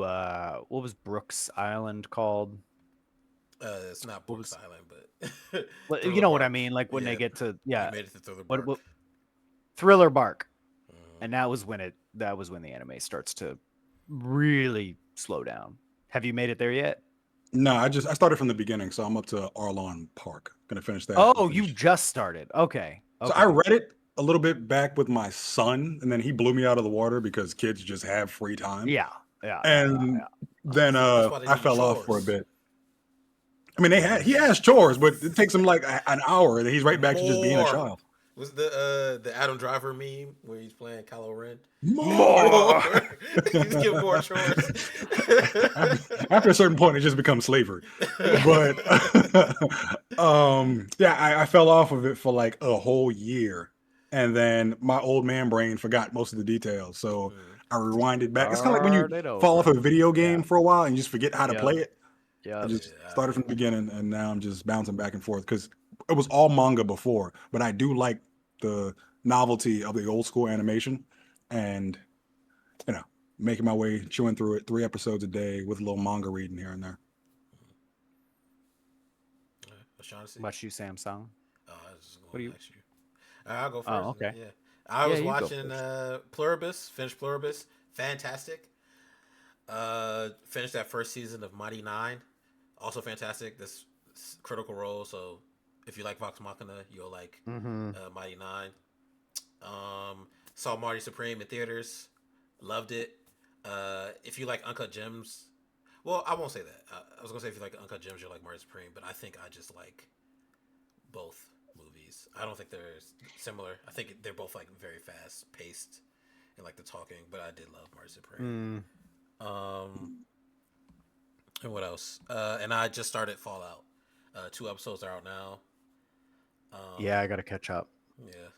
what was Brooks Island called? It's not Brooks Island, but Well, you Thriller know what I Bark. mean, like when they Yeah, get to he made it to Thriller Bark. what Thriller Bark. Mhm. And that was when the anime starts to really slow down. Have you made it there yet? No, I started from the beginning, so I'm up to Arlon Park. Gonna finish that. Oh, you just started. Okay. So I read it a little bit back with my son, and then he blew me out of the water because kids just have free time. Yeah. And then That's why they I give you fell off for a chores. bit. I mean, he has chores, but it takes him like an hour, and then he's right back to just being a More. child. Was the Adam Driver meme where he's playing Kylo Ren? More. He's getting more chores. After a certain point, it just becomes slavery. But yeah, I fell off of it for like a whole year, and then my old man brain forgot most of the details, so I rewinded back. It's kind of like when you fall off a video game for a while and you just forget how to play it. I just started from the beginning, and now I'm just bouncing back and forth because it was all manga before, but I do like the novelty of the old school animation, and making my way, chewing through it, 3 episodes a day with a little manga reading here and there. O'Shaughnessy? What you, Samsung? Oh, I was just going What do to you? ask you. I'll go first. Oh, okay. Yeah. I was you go watching Pluribus, finished Pluribus. Fantastic. Finished that first season of Mighty Nine. Also fantastic. This Critical Role. So if you like Vox Machina, you'll like Mighty Nine. Saw Marty Supreme in theaters. Loved it. If you like Uncut Gems, well, I won't say that. I was gonna say if you like Uncut Gems, you'll like Marty Supreme, but I think I just like both movies. movies. I don't think they're similar. I think they're both like very fast paced and like the talking. But I did love Marty Supreme. And what else? And I just started Fallout. 2 episodes are out now. Yeah, I got to catch up. Yeah,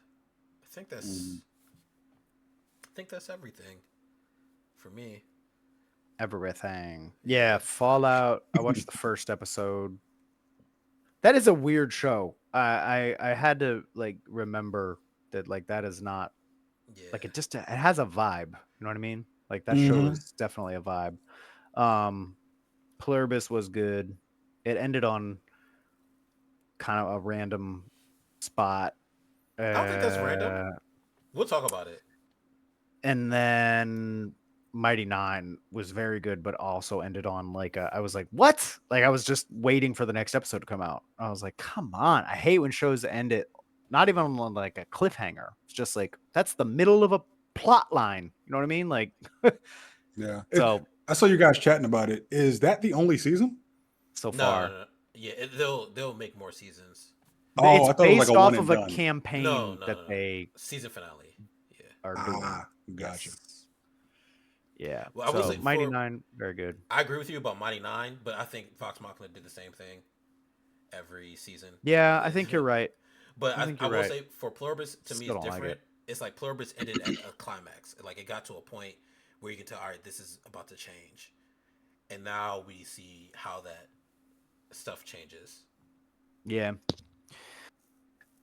I think that's everything for me. Everything. Yeah, Fallout. I watched the first episode. That is a weird show. I had to like remember that like that is not Yeah. like it has a vibe. You know what I mean? Like that show Mhm. is definitely a vibe. Pluribus was good. It ended on kind of a random spot. I don't think that's random. We'll talk about it. And then Mighty Nine was very good, but also ended on like I was like, what? Like I was just waiting for the next episode to come out. I was like, come on. I hate when shows end it not even on like a cliffhanger. It's just like that's the middle of a plot line. You know what I mean? Like Yeah. so I saw you guys chatting about it. Is that the only season? so No, far. no. Yeah, they'll make more seasons. Oh, It's I thought it was like based a off one and of a done. campaign No. they Season finale. Yeah. are doing. Ah, gotcha. Yes. Yeah. Well, I will So say Mighty Nine, very good. I agree with you about Mighty Nine, but I think Vox Machina did the same thing every season. Yeah, I think you're right. But I think I you're will right. say for Pluribus, to me, Still it's don't like different. it. It's like Pluribus ended at a climax. Like it got to a point where you can tell, all right, this is about to change, and now we see how that stuff changes. Yeah.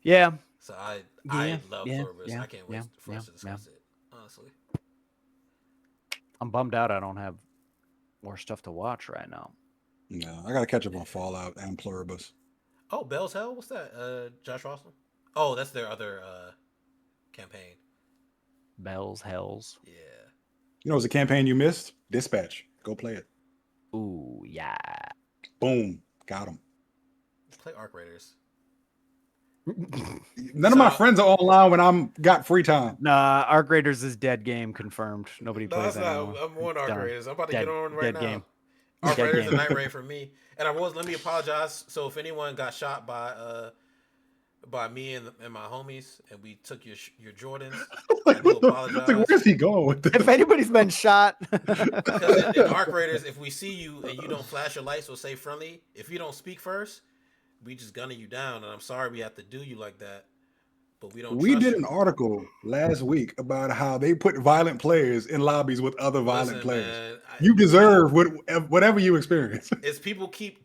Yeah. So I Yeah, love yeah, Pluribus. yeah, I can't wait yeah, for us to yeah, discuss it. Honestly, I'm bummed out I don't have more stuff to watch right now. No, I gotta catch up on Fallout and Pluribus. oh, Bell's Hell, what's that? Josh Russell. Oh, that's their other campaign. Bells, Hells. Yeah. You know, it's a campaign you missed. Dispatch. Go play it. Ooh, yeah. Boom. Got him. Play Arc Raiders. None of my friends are online when I'm got free time. Nah, Arc Raiders is dead game confirmed. Nobody No, plays that's not. anymore. I'm on Arc Done. Raiders. I'm about to Dead- get on right dead now. game. Arc Dead Raiders game. and Night Raid for me. And let me apologize. So if anyone got shot by me and my homies, and we took your Jordans, I do apologize. Where's he going with this? If anybody's been shot, Because in Arc Raiders, if we see you and you don't flash your lights or say friendly, if you don't speak first, we just gunning you down. And I'm sorry we have to do you like that. But we don't. We trust did you. an article last week about how they put violent players in lobbies with other violent Listen, players. man, You deserve whatever you experience. It's people keep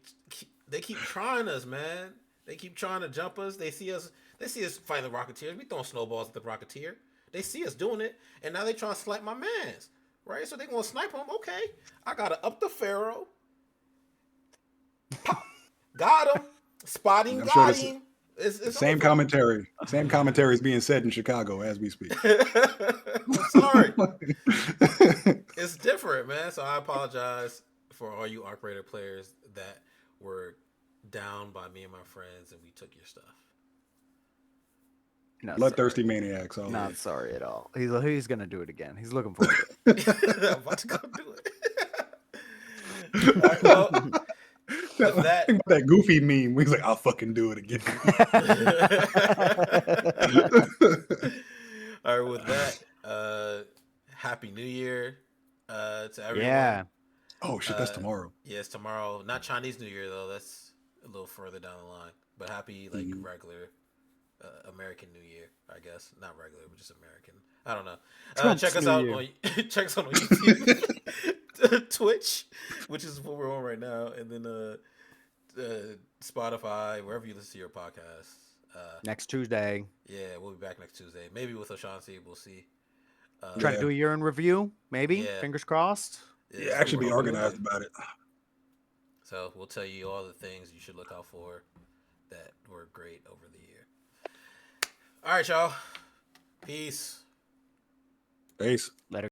trying us, man. They keep trying to jump us. They see us fighting the Rocketeers. We throwing snowballs at the Rocketeer. They see us doing it, and now they trying to snipe my mans, right? So they gonna snipe him. Okay, I gotta up the Pharaoh. Pop. Got him. Spotting, I'm got sure him. It's Same over. commentary. Same commentary is being said in Chicago as we speak. I'm sorry. It's different, man. So I apologize for all you Arc Raider players that were down by me and my friends, and we took your stuff. Bloodthirsty maniacs. All not right. sorry at all. He's gonna do it again. He's looking forward to it. I'm about to go do it. All right, well, with that, Think about that goofy meme. He's like, I'll fucking do it again. all right, with that, Happy New Year to everyone. Yeah. Oh shit, that's tomorrow. Yeah, it's tomorrow. Not Chinese New Year though. That's a little further down the line. But happy regular American New Year, I guess. Not regular, but just American. I don't know. Check us out on YouTube, Twitch, which is what we're on right now, and then Spotify, wherever you listen to your podcasts. Next Tuesday. Yeah, we'll be back next Tuesday. Maybe with Ashanti, we'll see. Try to do a year in review, maybe. Yeah. Fingers crossed. Yeah, actually be organized about it. So we'll tell you all the things you should look out for that were great over the year. All right, y'all. Peace. Peace. Later.